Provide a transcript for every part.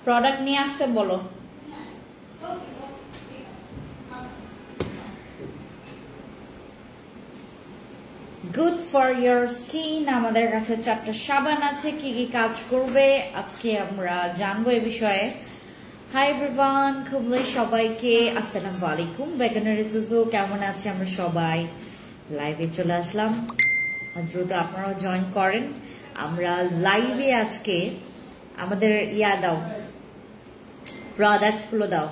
Product নিয়ে আসতে বলো। Good for your skin. আমাদের কাছে 4টা সাবান আছে, কি কি কাজ করবে আজকে আমরা জানবো এই বিষয়ে। হাই এভরিওয়ান, খুবই সবাইকে আসসালামু আলাইকুম। বেগানারি জুজু কেমন আছে? আমরা সবাই লাইভে চলে আসলাম, দ্রুত আপনারাও জয়েন করেন। আমরা লাইভে আজকে আমাদের দাও, প্রোডাক্টস গুলো দাও।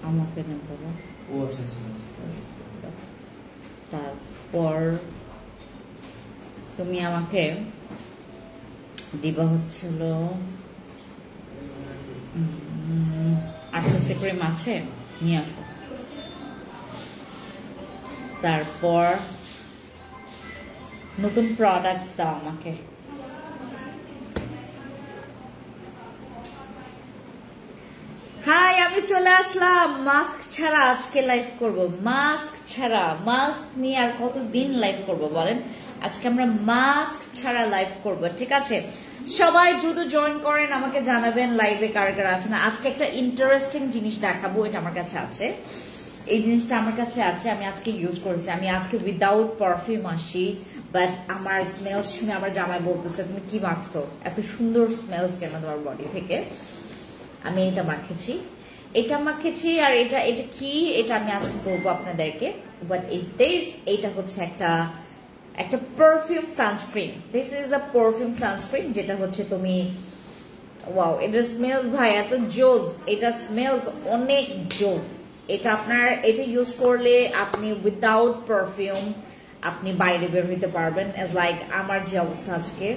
আমাকে নেন বাবা। ও আচ্ছা, তারপর তুমি আমাকে দিবা হচ্ছিল আরসিসি ক্রিম আছে, নিয়ে আসো। তারপর নতুন প্রোডাক্টস দাও আমাকে। হাই, আমি চলে আসলাম। মাস্ক ছাড়া আজকে লাইভ করব, মাস্ক ছাড়া। মাস্ক নিয়ে আর কতদিন লাইভ করব বলেন? আজকে আমরা মাস্ক ছাড়া লাইভ করব, ঠিক আছে? সবাই দ্রুত জয়েন করেন, আমাকে জানাবেন লাইভে কার কার আছে না। আজকে একটা ইন্টারেস্টিং জিনিস দেখাবো, এটা আমার কাছে আছে। এই জিনিসটা আমার কাছে আছে, আমি আজকে ইউজ করেছি। আমি আজকে উইদাউট পারফিউম আসি, বাট আমার স্মেল শুনে আমার জামাই বলতেছে তুমি কি মাখছো, এত সুন্দর স্মেলস কেন তোমার বডি থেকে। আমি এটা মাখেছি আর এটা কি, এটা আমি আজকে বলবো আপনাদেরকে। বাট ইজ দিস, এটা হচ্ছে একটা perfume sunscreen. This is a perfume sunscreen, যেটা হচ্ছে তুমি ওয়াও, এটা স্মেলস ভাই এত জোস, এটা স্মেলস অনেক জোস। এটা আপনার এটা ইউজ করলে আপনি উইদাউট পারফিউম আপনি বাইরে বের হইতে পারবেন। এজ লাইক আমার যে অবস্থা আজকে,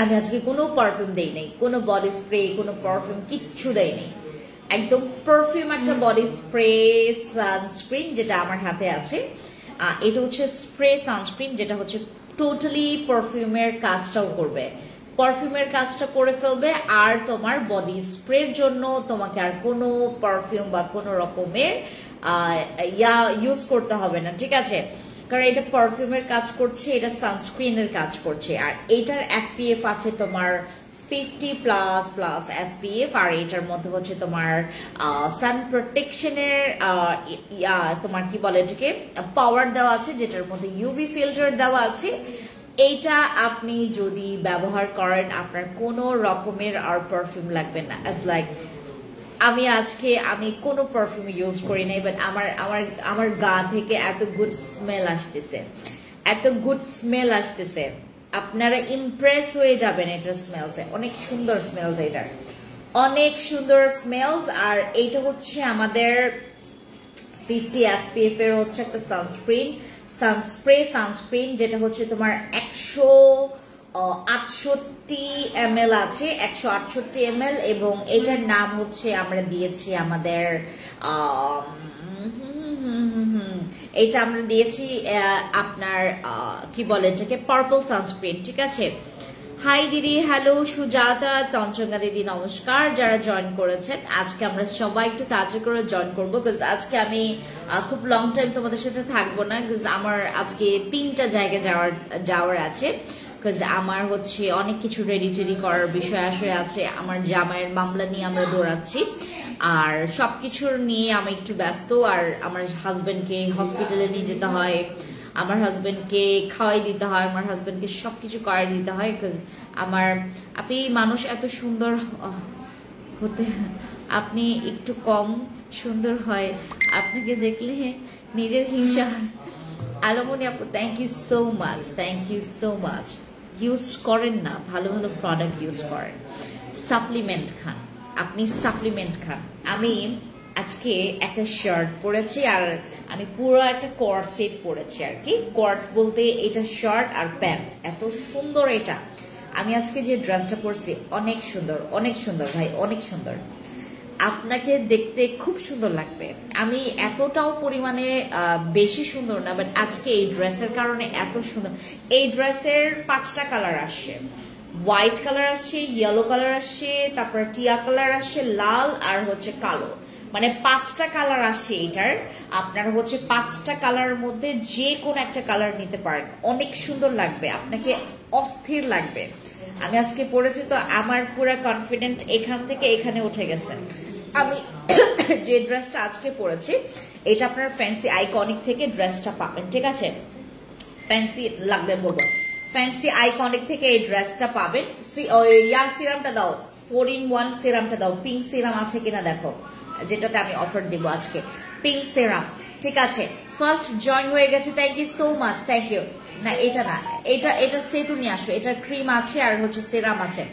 আমি আজকে কোনো পারফিউম দেই নাই, কোনো বডি স্প্রে, কোনো পারফিউম কিচ্ছু দেই নাই। একদম পারফিউম একটা বডি স্প্রে সানস্ক্রিন যেটা আমার হাতে আছে। এটা হচ্ছে স্প্রে সানস্ক্রিন, যেটা হচ্ছে টোটালি পারফিউমের কাজটাও করবে, পারফিউমের কাজটা করে ফেলবে। আর তোমার বডি স্প্রের জন্য তোমাকে আর কোনো পারফিউম বা কোনো রকমের ইউজ করতে হবে না, ঠিক আছে? কারণ এটা পারফিউমের কাজ করছে, এটা সানস্ক্রিনের কাজ করছে। আর এটার এসপিএফ আছে তোমার 50++ এসপিএফ। আর এটার মধ্যে হচ্ছে তোমার সান প্রোটেকশনের তোমার কি বলে এটাকে পাওয়ার দেওয়া আছে, যেটার মধ্যে ইউভি ফিল্টার দেওয়া আছে। এইটা আপনি যদি ব্যবহার করেন আপনার কোনো রকমের আর পারফিউম লাগবে না। অ্যাজ লাইক আমি কোনো পারফিউম ইউজ করি নাই, বাট আমার গা থেকে এত গুড স্মেল আসতেছে, আপনারা ইমপ্রেস হয়ে যাবেন এটার স্মেলস। অনেক সুন্দর স্মেলস, এটার অনেক সুন্দর স্মেলস। আর এইটা হচ্ছে আমাদের 50 এসপিএফ এর হচ্ছে একটা সানস্ক্রিন, যেটা হচ্ছে তোমার 168 ml আছে, 168 ml। এবং এটার নাম হচ্ছে আমরা দিয়েছি আমাদের আপনার কি বলে এটাকে পার্পল সানস্ক্রিন, ঠিক আছে? হাই দিদি, হ্যালো সুজাতা, তঞ্চঙ্গা দিদি নমস্কার। যারা জয়েন করেছেন, আজকে আমরা সবাই একটু তাড়াতাড়ি করে জয়েন করবো, বিকজ আজকে আমি খুব লং টাইম তোমাদের সাথে থাকবো না, বিকজ আমার আজকে 3টা জায়গায় যাওয়ার আছে। বিকজ আমার হচ্ছে অনেক কিছু রেডি করার বিষয় আছে। আমার জামাইয়ের মামলা নিয়ে আমরা দৌড়াচ্ছি, আর সবকিছুর নিয়ে আমি একটু ব্যস্ত। আর আমার হাজবেন্ডকে হসপিটালে নিয়ে যেতে হয়, আমার হাজবেন্ডকে খাওয়াই দিতে হয়, আমার হাজবেন্ডকে সবকিছু করাই দিতে হয়। বিকজ আপনি মানুষ এত সুন্দর হতে, আপনি একটু কম সুন্দর হয়, আপনাকে দেখলে নিজের হিংসা। আলমনি আপু, thank you so much. Use করেন না, ভালো ভালো প্রোডাক্ট ইউজ করেন, সাপ্লিমেন্ট খান, আপনি সাপ্লিমেন্ট খান। আমি আজকে একটা শার্ট পরেছি, আর আমি পুরো একটা কোয়ার্ড সেট পরেছি আর কি। কোয়ার্ডস বলতে এটা শার্ট আর প্যান্ট, এত সুন্দর এটা। আমি আজকে যে ড্রেসটা পরছি অনেক সুন্দর ভাই, অনেক সুন্দর। আপনাকে দেখতে খুব সুন্দর লাগবে। আমি এতটাও পরিমাণে বেশি সুন্দর না, বাট আজকে এই ড্রেসের কারণে এত সুন্দর। এই ড্রেসের 5টা কালার আসছে, হোয়াইট কালার আসছে, ইয়েলো কালার আসছে, তারপর টিয়া কালার আসছে, লাল আর হচ্ছে কালো, মানে 5টা কালার আসছে এটার। আপনার হচ্ছে 5টা কালারের মধ্যে যে কোনো একটা কালার নিতে পারেন, অনেক সুন্দর লাগবে, আপনাকে অস্থির লাগবে। আমি আজকে পরেছি তো আমার পুরো কনফিডেন্ট এখান থেকে এখানে উঠে গেছে। আমি যে ড্রেসটা আজকে পরেছি এটা আপনার ফ্যান্সি আইকনিক থেকে ড্রেসটা পাবেন, ঠিক আছে? ফ্যান্সি লাগবে বলবো, ফ্যান্সি আইকনিক থেকে এই ড্রেসটা পাবেন। ইয়ার সিরামটা দাও, 4-in-1 সিরামটা দাও, পিঙ্ক সিরাম আছে কিনা দেখো, যেটাতে আমি অফার দিব আজকে, পিঙ্ক সিরাম, ঠিক আছে? ফার্স্ট জয়েন হয়ে গেছে, thank you so much, thank you. না এটা না, এটা সেতু নিয়ে আসো, এটা ক্রিম আছে আর হচ্ছে সিরাম আছে।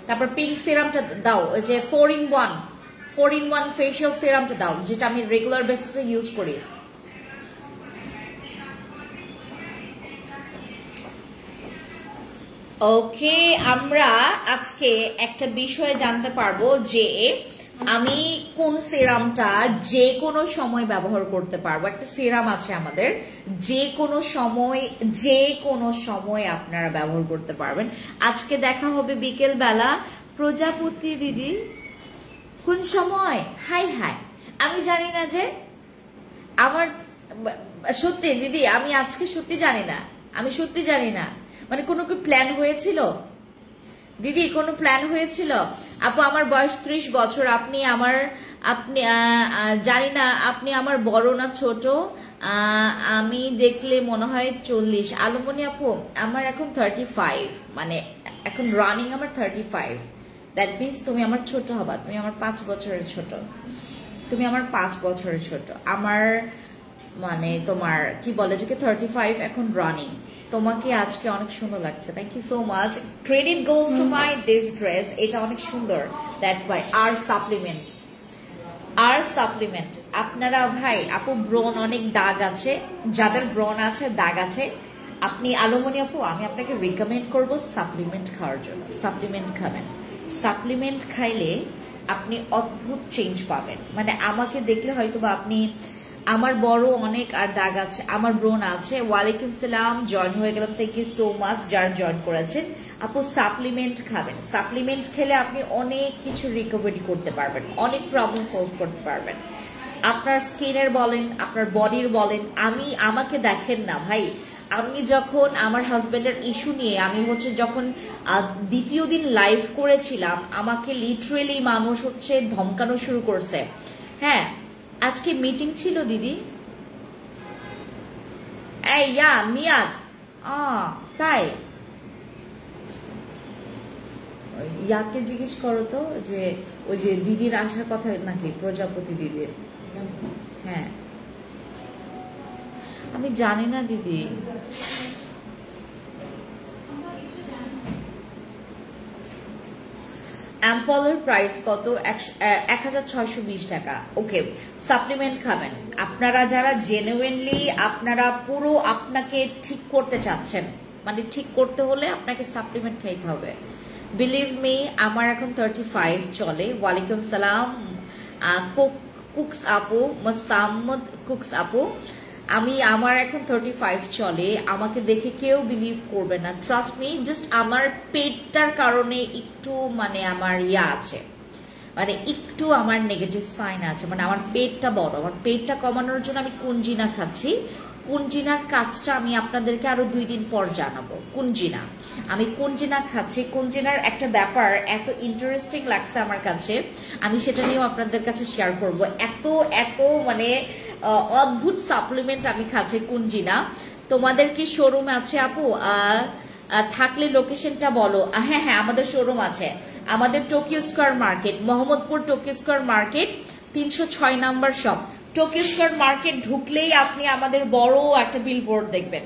তারপর পিঙ্ক সিরামটা দাও, যে 4-in-1 ফেশিয়াল সিরামটা দাও, যেটা আমি রেগুলার বেসিসে ইউজ করি। ওকে, আমরা আজকে একটা বিষয় জানতে পারবো যে আমি কোন সিরামটা যে কোনো সময় ব্যবহার করতে পারবো। একটা সিরাম আছে আমাদের, যে কোনো সময় আপনারা ব্যবহার করতে পারবেন। আজকে দেখা হবে বিকেল বেলা। প্রজাপতি দিদি কোন সময়? হাই আমি জানি না যে আমার, সত্যি দিদি আমি আজকে সত্যি জানি না, মানে কোনো কি প্ল্যান হয়েছিল দিদি? কোনো প্ল্যান হয়েছিল? আপু আমার বয়স 30 বছর, আপনি জানি না আপনি আমার বড় না ছোট, আমি দেখলে মনে হয় 40। আলমনি আপু আমার এখন 35, মানে এখন রানিং আমার 35। দ্যাট মিনস তুমি আমার ছোট হবা, তুমি আমার 5 বছরের ছোট, আমার মানে তোমার কি বলে যে 35 এখন রানিং। তোমাকে আজকে অনেক সুন্দর লাগছে, thank you so much. Credit goes to my this dress, এটা অনেক সুন্দর, দ্যাটস ওয়াই। আর সাপ্লিমেন্ট আপনারা ভাই আপু ব্রণ অনেক দাগ আছে, যাদের ব্রণ আছে দাগ আছে, আপনি আলমনি আপু আমি আপনাকে রিকমেন্ড করব সাপ্লিমেন্ট খাওয়ার জন্য। সাপ্লিমেন্ট খাবেন, সাপ্লিমেন্ট খাইলে আপনি অদ্ভুত চেঞ্জ পাবেন। মানে আমাকে দেখলে হয়তো বা আপনি, আমার বড় অনেক আর দাগ আছে, আমার ব্রণ আছে। ওয়ালাইকুম সালাম, জয়েন হয়ে গেলাম, থ্যাংক ইউ সো মাচ যারা জয়েন করেছেন। আপু সাপ্লিমেন্ট খাবেন, সাপ্লিমেন্ট খেলে আপনি অনেক কিছু রিকভারি করতে পারবেন, অনেক প্রবলেম সলভ করতে পারবেন, আপনার স্কিনের বলেন, আপনার বডির বলেন। আমাকে দেখেন না ভাই, আমি যখন আমার হাজবেন্ডের ইস্যু নিয়ে আমি হচ্ছে যখন দ্বিতীয় দিন লাইভ করেছিলাম, আমাকে লিটারেলি মানুষ হচ্ছে ধমকানো শুরু করছে। হ্যাঁ আজকে মিটিং ছিল দিদি, এই মিয়াদ, তাই ইয়াকে জিজ্ঞেস করো তো, যে ওই যে দিদির আসার কথা নাকি, প্রজাপতি দিদির। হ্যাঁ আমি জানি না দিদি। অ্যাম্পলের প্রাইস কত? 1620 টাকা। ওকে, সাপ্লিমেন্ট খাবেন আপনারা যারা জেনুইনলি আপনারা পুরো আপনাকে ঠিক করতে চাচ্ছেন, মানে ঠিক করতে হলে আপনাকে সাপ্লিমেন্ট খাইতে হবে। বিলিভ মি, আমার এখন 35 চলে। ওয়ালাইকুম সালাম কুকস আপু, মোসাম্মদ কুকস আপু, আমার এখন 35 চলে। আমাকে দেখে কেউ বিলিভ করবে না, ট্রাস্ট মি। জাস্ট আমার পেটটার কারণে একটু মানে আমার আছে, মানে একটু আমার নেগেটিভ সাইন আছে, মানে আমার পেটটা বড়। আমার পেটটা কমানোর জন্য আমি কুঞ্জিনা খাচ্ছি। কুঞ্জিনার কাজটা আমি আপনাদেরকে আরো 2 দিন পর জানাবো। আমি কুঞ্জিনা খাচ্ছি। কুঞ্জিনার একটা ব্যাপার এত ইন্টারেস্টিং লাগছে আমার কাছে, আমি সেটা নিয়েও আপনাদের কাছে শেয়ার করব। এত মানে অদ্ভুত সাপ্লিমেন্ট আমি খাচ্ছি কুঞ্জিনা। তোমাদের কি শোরুম আছে আপু? থাকলে লোকেশনটা বলো। হ্যাঁ আমাদের শোরুম আছে, আমাদের Tokyo square market, Mohammadpur Tokyo square market 306 number shop. Tokyo square market ঢুকলেই আপনি আমাদের বড় একটা বিলবোর্ড দেখবেন।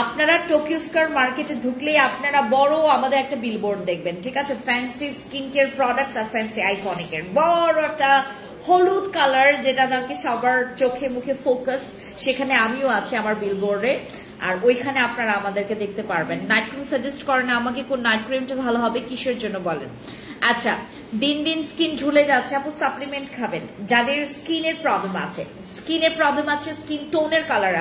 আপনারা টোকিও স্কয়ার মার্কেটে ঢুকলেই আপনারা বড় আমাদের একটা বিলবোর্ড দেখবেন, ঠিক আছে? ফ্যান্সি স্কিন কেয়ার প্রোডাক্টস আর ফ্যান্সি আইকনিকের বড় একটা হলুদ কালার, যেটা নাকি সবার চোখে মুখে ফোকাস, সেখানে আমিও আছি আমার বিলবোর্ডে। আর ওইখানে আপনারা আমাদেরকে দেখতে পারবেন। নাইট ক্রিম সাজেস্ট করেন আমাকে, কোন নাইট ক্রিমটা ভালো হবে, কিসের জন্য বলেন? আচ্ছা, দিন দিন স্কিন ঝুলে যাচ্ছে, আপু সাপ্লিমেন্ট খাবেন। যাদের স্কিনের প্রবলেম আছে, স্কিন টোনের কালার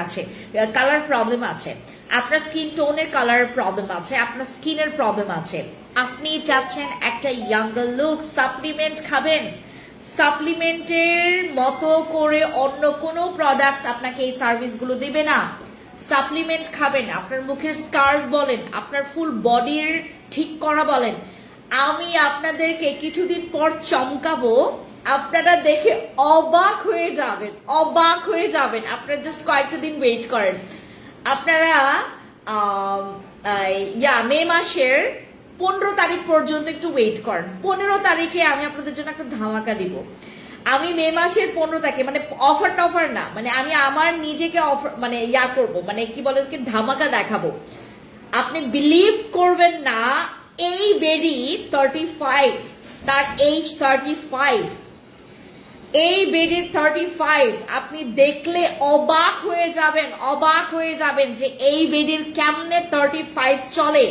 প্রবলেম আছে, আপনার স্কিন টোনের কালার প্রবলেম আছে, আপনার স্কিনের প্রবলেম আছে, আপনি চাচ্ছেন একটা ইয়াঙ্গার লুক, সাপ্লিমেন্ট খাবেন। সাপ্লিমেন্টের মতো করে অন্য কোনো প্রোডাক্টস আপনাকে এই সার্ভিসগুলো দেবে না। সাপ্লিমেন্ট খাবেন, আপনার মুখের স্কার্স বলেন, আপনার ফুল বডির ঠিক করা বলেন, আমি আপনাদেরকে কিছুদিন পর চমকাবো, আপনারা দেখে অবাক হয়ে যাবেন। আপনারা জাস্ট কয়েকটা দিন ওয়েট করেন। আপনারা মে মাসের 15 তারিখ পর্যন্ত একটু ওয়েট করেন। 15 তারিখে আমি আপনাদের জন্য একটা ধামাকা দিব। আমি মে মাসের 15 তারিখে, মানে অফার না, মানে আমি আমার নিজেকে অফার মানে করব, মানে কি বলে ধামাকা দেখাবো। আপনি বিলিভ করবেন না, এই বেডি 35, তার এজ 35, এই বেডির 35, আপনি দেখলে অবাক হয়ে যাবেন যে এই বেডির কেমনে 35 চলে।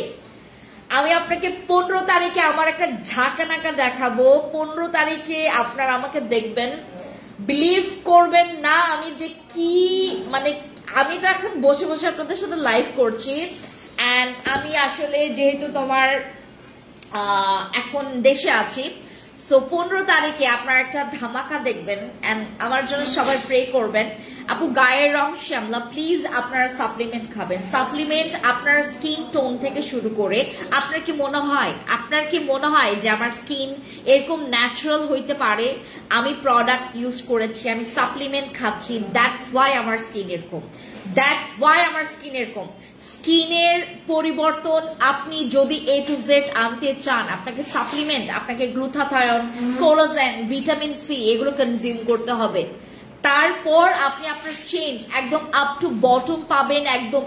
আমি আপনাকে 15 তারিখে আমার একটা ঝাঁকানাকা দেখাবো। 15 তারিখে আপনারা আমাকে দেখবেন, বিলিভ করবেন না আমি যে কি, মানে আমি তো এখন বসে বসে আপনাদের সাথে লাইভ করছি, এন্ড আমি আসলে যেহেতু তোমার এখন দেশে আছি, সো 15 তারিখে আপনারা একটা ধামাকা দেখবেন, এন্ড আমার জন্য সবাই প্রে করবেন। আপু গায়ের রং শ্যামলা, প্লিজ আপনারা সাপ্লিমেন্ট খাবেন। সাপ্লিমেন্ট আপনার স্কিন টোন থেকে শুরু করে, আপনার কি মনে হয় যে আমার স্কিন এরকম ন্যাচারাল হইতে পারে? আমি প্রোডাক্টস ইউজ করেছি, আমি সাপ্লিমেন্ট খাচ্ছি, দ্যাটস ওয়াই আমার স্কিন এরকম। স্কিনের পরিবর্তন আপনি যদি A to Z আনতে চান, আপনাকে সাপ্লিমেন্ট, আপনাকে গ্লুটাথায়ন, কোলাজেন, ভিটামিন সি এগুলো কনজিউম করতে হবে। তারপর আপনি আপনার চেঞ্জ একদম আপ টু বটম পাবেন, একদম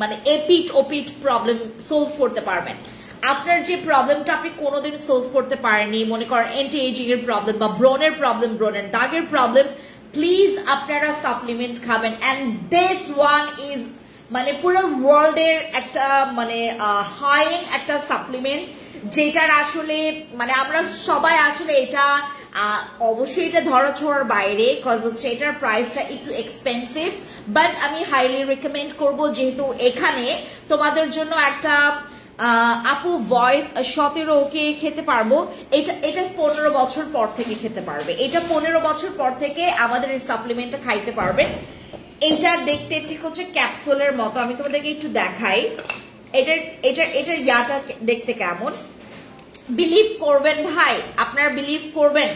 মানে এপিট ওপিট প্রবলেম সলভ করতে পারবেন। আপনার যে প্রবলেমটা আপনি কোনোদিন সলভ করতে পারেননি, মনে করেন এন্টি এজিং এর প্রবলেম বা ব্রনের দাগের প্রবলেম, প্লিজ আপনারা সাপ্লিমেন্ট খাবেন। এন্ড দিস ওয়ান ইজ মানে পুরো ওয়ার্ল্ড এর একটা মানে হাই এন্ড একটা সাপ্লিমেন্ট, যেটার আসলে মানে আমরা সবাই আসলে এটা অবশ্যই এটা ধরাছোঁয়ার বাইরে, কজ হচ্ছে এটার প্রাইসটা একটু এক্সপেন্সিভ, বাট আমি হাইলি রেকমেন্ড করব, যেহেতু এখানে তোমাদের জন্য একটা আপু ভয়েস 17 কে খেতে পারবো, এটা 15 বছর পর থেকে খেতে পারবে, এটা 15 বছর পর থেকে আমাদের এই সাপ্লিমেন্টটা খাইতে পারবে। এটা দেখতে ঠিক হচ্ছে ক্যাপসুলের মতো, আমি তোমাদেরকে একটু দেখাই এটার ইয়াটা দেখতে কেমন। বিলিভ করবেন ভাই, আপনারা বিলিভ করবেন,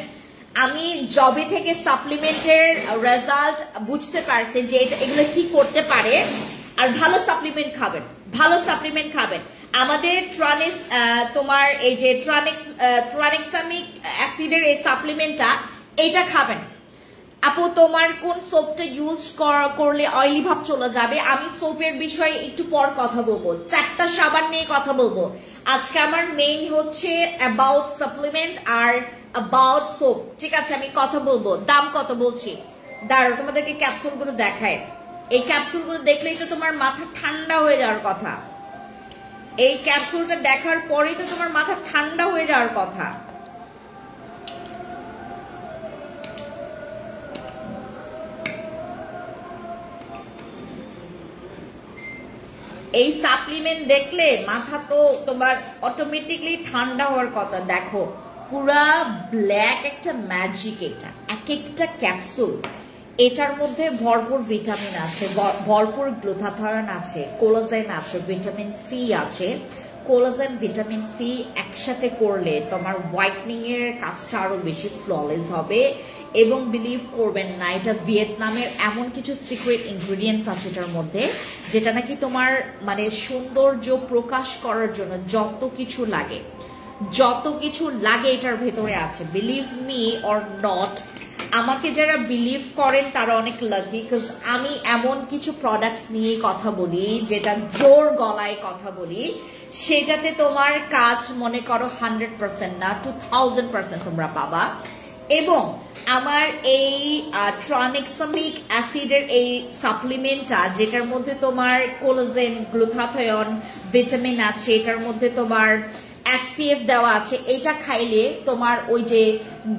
আমি জবে থেকে সাপ্লিমেন্টের রেজাল্ট বুঝতে পারছি যে এগুলো কি করতে পারে। আর ভালো সাপ্লিমেন্ট খাবেন। আমাদের তোমার এই যে ট্রানেক্সামিক অ্যাসিডের এই সাপ্লিমেন্টটা, এটা খাবেন। আপু তোমার কোন সোপটা ইউজ করলে অয়েলি ভাব চলে যাবে? আমি সোপের বিষয়ে একটু পর কথা বলবো, 4টা সাবান নিয়ে কথা বলবো। আজকে আমার মেইন হচ্ছে অ্যাবাউট সাপ্লিমেন্ট আর অ্যাবাউট সোপ, ঠিক আছে? আমি কথা বলবো, দাম কত বলছি, দাঁড়াও তোমাদেরকে ক্যাপসুলগুলো দেখায়। এই ক্যাপসুলগুলো দেখলেই তো তোমার মাথা ঠান্ডা হয়ে যাওয়ার কথা, এই ক্যাপসুলটা দেখার পরেই তো তোমার মাথা ঠান্ডা হয়ে যাওয়ার কথা। এই সাপ্লিমেন্ট দেখলে মাথা তো তোমার অটোমেটিকলি ঠান্ডা হওয়ার কথা। দেখো পুরা ব্ল্যাক একটা ম্যাজিক, এটা এক একটা ক্যাপসুল, এটার মধ্যে ভরপুর ভিটামিন আছে, ভরপুর গ্লুটাথায়ন আছে, কোলাজেন আছে, ভিটামিন সি আছে। কোলাজেন ভিটামিন সি একসাথে করলে তোমার হোয়াইটনিং এর কাজটা আরো বেশি ফ্ললেস হবে। এবং বিলিভ করবেন না, এটা ভিয়েতনামের এমন কিছু সিক্রেট ইনগ্রেডিয়েন্টস আছে এটার মধ্যে, যেটা নাকি তোমার মানে সৌন্দর্য প্রকাশ করার জন্য যত কিছু লাগে এটার ভেতরে আছে। বিলিভ মি অর নট, আমাকে যারা বিলিভ করেন তারা অনেক লাকি, বিকজ আমি এমন কিছু প্রোডাক্টস নিয়ে কথা বলি, যেটা জোর গলায় কথা বলি, সেটাতে তোমার কাজ মনে করো 100% না 2000% তোমরা পাবা। এবং আমার এই ট্রানেক্সামিক অ্যাসিডের এই সাপ্লিমেন্টটা, যেটার মধ্যে তোমার কোলাজেন, গ্লুটাথায়ন, ভিটামিন আছে, এটার মধ্যে তোমার SPF দেওয়া আছে। এটা খাইলে তোমার ওই যে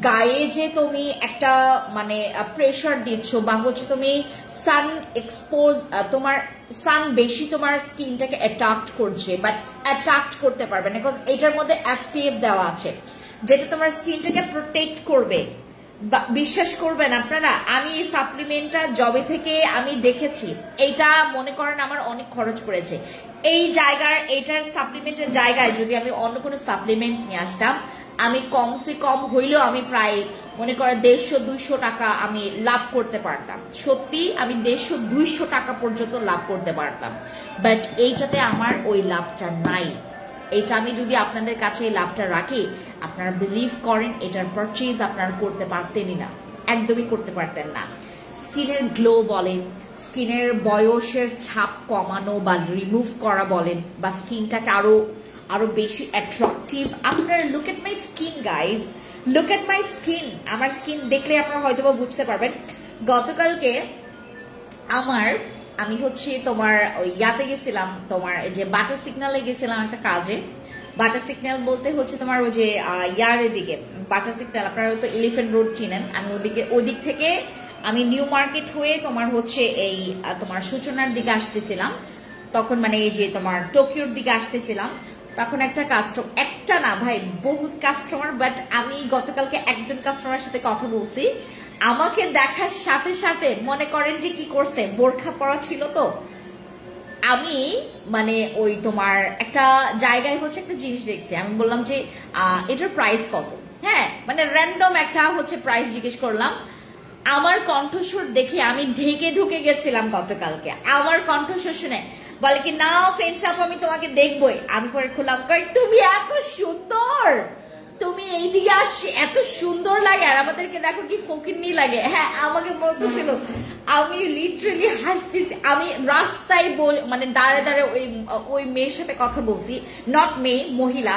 গায়ে যে তুমি একটা মানে প্রেসার দিচ্ছ বা হচ্ছে তুমি সান এক্সপোজ, তোমার সান বেশি তোমার স্কিনটাকে অ্যাট্রাক্ট করছে, বাট অ্যাট্রাক্ট করতে পারবে না বিকজ এটার মধ্যে SPF দেওয়া আছে যেটা তোমার স্কিনটাকে প্রোটেক্ট করবে। বিশ্বাস করবেন আপনারা, আমি এই সাপ্লিমেন্টটা জবে থেকে আমি দেখেছি, এইটা মনে করেন আমার অনেক খরচ পড়েছে। এই জায়গার এটার সাপ্লিমেন্টের জায়গায় যদি আমি অন্য কোনো সাপ্লিমেন্ট নিয়ে আসতাম, আমি কমসে কম হইলেও আমি প্রায় মনে করেন 150-200 টাকা আমি লাভ করতে পারতাম। সত্যি আমি 150-200 টাকা পর্যন্ত লাভ করতে পারতাম, বাট এইটাতে আমার ওই লাভটা নাই। এটা আমি যদি আপনাদের কাছে এই লাভটা রাখি, আপনারা বিলিভ করেন এটার পারচেজ আপনারা করতে পারতেনই না, একদমই করতে পারতেন না। স্কিনের গ্লো বলেন, স্কিনের বয়সের ছাপ কমানো বা রিমুভ করা বলেন, বা স্কিনটাকে আরো বেশি অ্যাট্রাকটিভ। আপনারা look at my skin guys, look at my skin. আমার স্কিন দেখলে আপনারা হয়তো বা বুঝতে পারবেন। গতকালকে আমি হচ্ছে তোমার ওই ইয়াতে গেছিলাম, তোমার যে বাটার সিগন্যালে গেছিলাম একটা কাজে। বাটার সিগন্যাল বলতে হচ্ছে তোমার ওই যে ইয়ারের দিকে বাটার সিগন্যাল, আপনারা তো এলিফ্যান্ট রোড চিনেন। আমি ওদিক থেকে আমি নিউ মার্কেট হয়ে তোমার হচ্ছে এই তোমার সূচনার দিকে আসতেছিলাম, তখন মানে এই যে তোমার টোকিওর দিকে আসতেছিলাম। তখন একটা না ভাই, বহুত কাস্টমার, বাট আমি গতকালকে একজন কাস্টমারের সাথে কথা বলছি। আমাকে দেখার সাথে সাথে মনে করেন যে কি করছে, বোরখা পরা ছিল তো, আমি মানে ওই তোমার একটা জায়গায় হচ্ছে একটা জিনিস দেখছি, আমি বললাম যে এটার প্রাইস কত। হ্যাঁ, মানে র্যান্ডম একটা হচ্ছে প্রাইস জিজ্ঞেস করলাম। আমার কণ্ঠস্বর দেখে আমি ঢুকে গেছিলাম গতকালকে। আমার কণ্ঠস্বর শুনে বলে কি, না ফেন্স আপু আমি তোমাকে দেখবই। আমি পরে খুললাম, তুমি এত সুন্দর, তুমি এই দিকে আসছে এত সুন্দর লাগে, আর আমাদেরকে দেখো কি ফকিন্নি লাগে। হ্যাঁ, আমাকে বলতেছিল, আমি লিটারালি হাসতেছি। আমি রাস্তায় মানে দাঁড়ে ওই মেয়ের সাথে কথা বলছি, নট মেয়ে, মহিলা।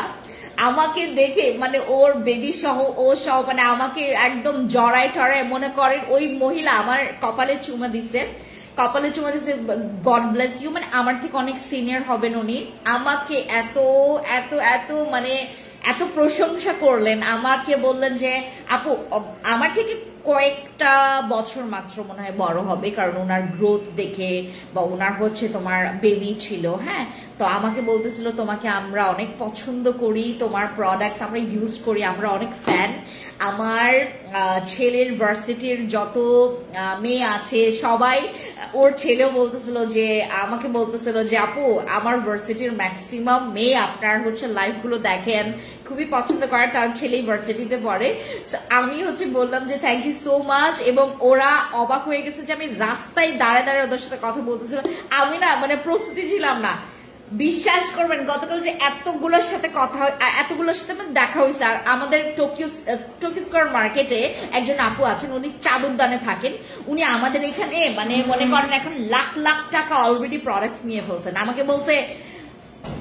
আমাকে দেখে মানে ওর বেবি সহ ও সহ মানে আমাকে একদম জড়ায় টড়ায়, মনে করেন ওই মহিলা আমার কপালে চুমা দিছে, গড ব্লেস ইউ। মানে আমার থেকে অনেক সিনিয়র হবেন উনি, আমাকে এত এত এত মানে এত প্রশংসা করলেন। আমাকে বললেন যে আপু আমার থেকে কয়েকটা বছর মাত্র মনে হয় বড় হবে, কারণ ওনার গ্রোথ দেখে, বা ওনার হচ্ছে তোমার বেবি ছিল। হ্যাঁ, তো আমাকে বলতেছিল তোমাকে আমরা অনেক পছন্দ করি, তোমার প্রোডাক্টস আমরা ইউজ করি, আমরা অনেক ফ্যান। আমার ছেলের ভার্সিটির যত মেয়ে আছে সবাই, ওর ছেলেও বলতেছিল যে, আমাকে বলতেছিল যে আপু আমার ভার্সিটির ম্যাক্সিমাম মেয়ে আপনার হচ্ছে লাইভ গুলো দেখেন, খুবই পছন্দ করে, তার ছেলে ভার্সিটিতে পড়ে। আমি হচ্ছে বললাম যে থ্যাংক ইউ সো মাচ, এবং ওরা অবাক হয়ে গেছে যে আমি রাস্তায় দাঁড়ায় ওদের সাথে কথা বলতেছিলাম। আমি না মানে প্রস্তুতি ছিলাম না, বিশ্বাস করবেন। গতকাল যে এতগুলোর সাথে দেখা হয়েছে। আর আমাদের টোকিও স্কোয়ার মার্কেটে একজন আপু আছেন, উনি চাদর দানে থাকেন। উনি আমাদের এখানে মানে মনে করেন এখন লাখ লাখ টাকা অলরেডি প্রোডাক্টস নিয়ে ফেলছেন। আমাকে বলছে,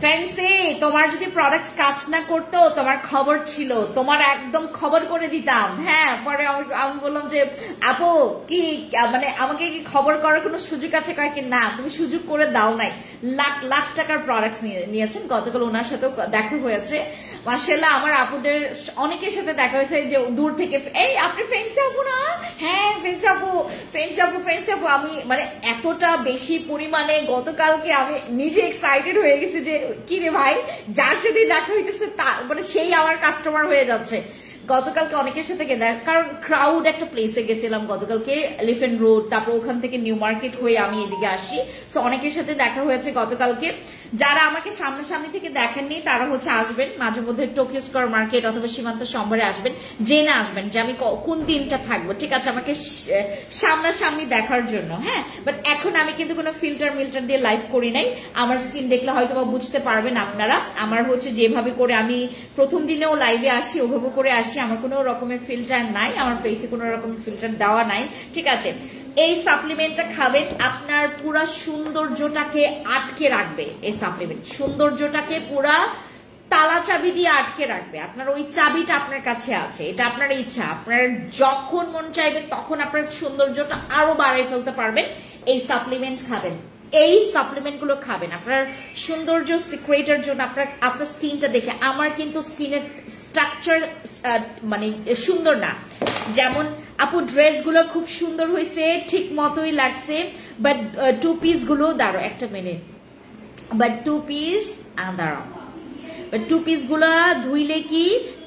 ফ্যান্সি তোমার যদি প্রোডাক্টস কাজ না করতো তোমার খবর ছিল, তোমার একদম খবর করে দিতাম। হ্যাঁ, পরে আমি বললাম যে আপু কি মানে আমাকে কি খবর করার কোনো সুযোগ আছে? কয় কি না, তুমি সুযোগ করে দাও নাই। লাখ লাখ টাকার প্রোডাক্টস নিয়েছেন। গতকাল ওনার সাথেও দেখা হয়েছে। মাশাআল্লাহ, আমার আপুদের অনেকের সাথে দেখা হয়েছে যে দূর থেকে, এই আপনি ফ্যান্সি আপু না? হ্যাঁ ফ্যান্সি আপু। আমি মানে এতটা বেশি পরিমাণে গতকালকে আমি নিজে এক্সাইটেড হয়ে গেছি যে কি রে ভাই, যার সাথে দেখা হইতেছে তার মানে সেই আমার কাস্টমার হয়ে যাচ্ছে। গতকালকে অনেকের সাথে কারণ ক্রাউড একটা প্লেসে গেছিলাম গতকালকে, এলিফ্যান্ট রোড, তারপর ওখান থেকে নিউ মার্কেট হয়ে আমি এদিকে আসি। সো অনেকের সাথে দেখা হয়েছে গতকালকে। যারা আমাকে সামনাসামনি থেকে দেখেননি তারা হচ্ছে আসবেন মাঝে মধ্যে টোকিও স্কোয়ার মার্কেট অথবা সীমান্ত সম্ভারে আসবেন, জেনে আসবেন যে আমি কোন দিনটা থাকবো। ঠিক আছে, আমাকে সামনাসামনি দেখার জন্য। হ্যাঁ, বাট এখন আমি কিন্তু কোনো ফিল্টার দিয়ে লাইভ করি নাই। আমার স্কিন দেখলে হয়তো বা বুঝতে পারবেন আপনারা। আমার হচ্ছে যেভাবে করে আমি প্রথম দিনেও লাইভে আসি ওভাবে করে আসি, আমার কোনো রকমের ফিল্টার নাই, আমার ফেসে কোনো রকমের ফিল্টার দেওয়া নাই। ঠিক আছে, এই সাপ্লিমেন্টটা খাবেন, আপনার পুরা সৌন্দর্যটাকে আটকে রাখবে। এই সাপ্লিমেন্ট সৌন্দর্যটাকে পুরা তালা চাবি দিয়ে আটকে রাখবে। আপনার ওই চাবিটা আপনার কাছে আছে, এটা আপনার ইচ্ছা। আপনার যখন মন চাইবে তখন আপনার সৌন্দর্যটা আরো বাড়িয়ে ফেলতে পারবেন এই সাপ্লিমেন্ট খাবেন। এই সাপ্লিমেন্ট গুলো খাবেন আপনার সৌন্দর্য সিক্রেটের জন্য। আপনার স্কিনটা দেখে আমার কিন্তু স্কিনের স্ট্রাকচার মানে সুন্দর না, যেমন আপু ড্রেস গুলো খুব সুন্দর হয়েছে, ঠিক মতোই লাগছে, বাট টু পিস গুলো দাঁড়ো একটা মিনিট, বাট টু পিস দাঁড়াও, টু পিস গুলা ধুইলে কি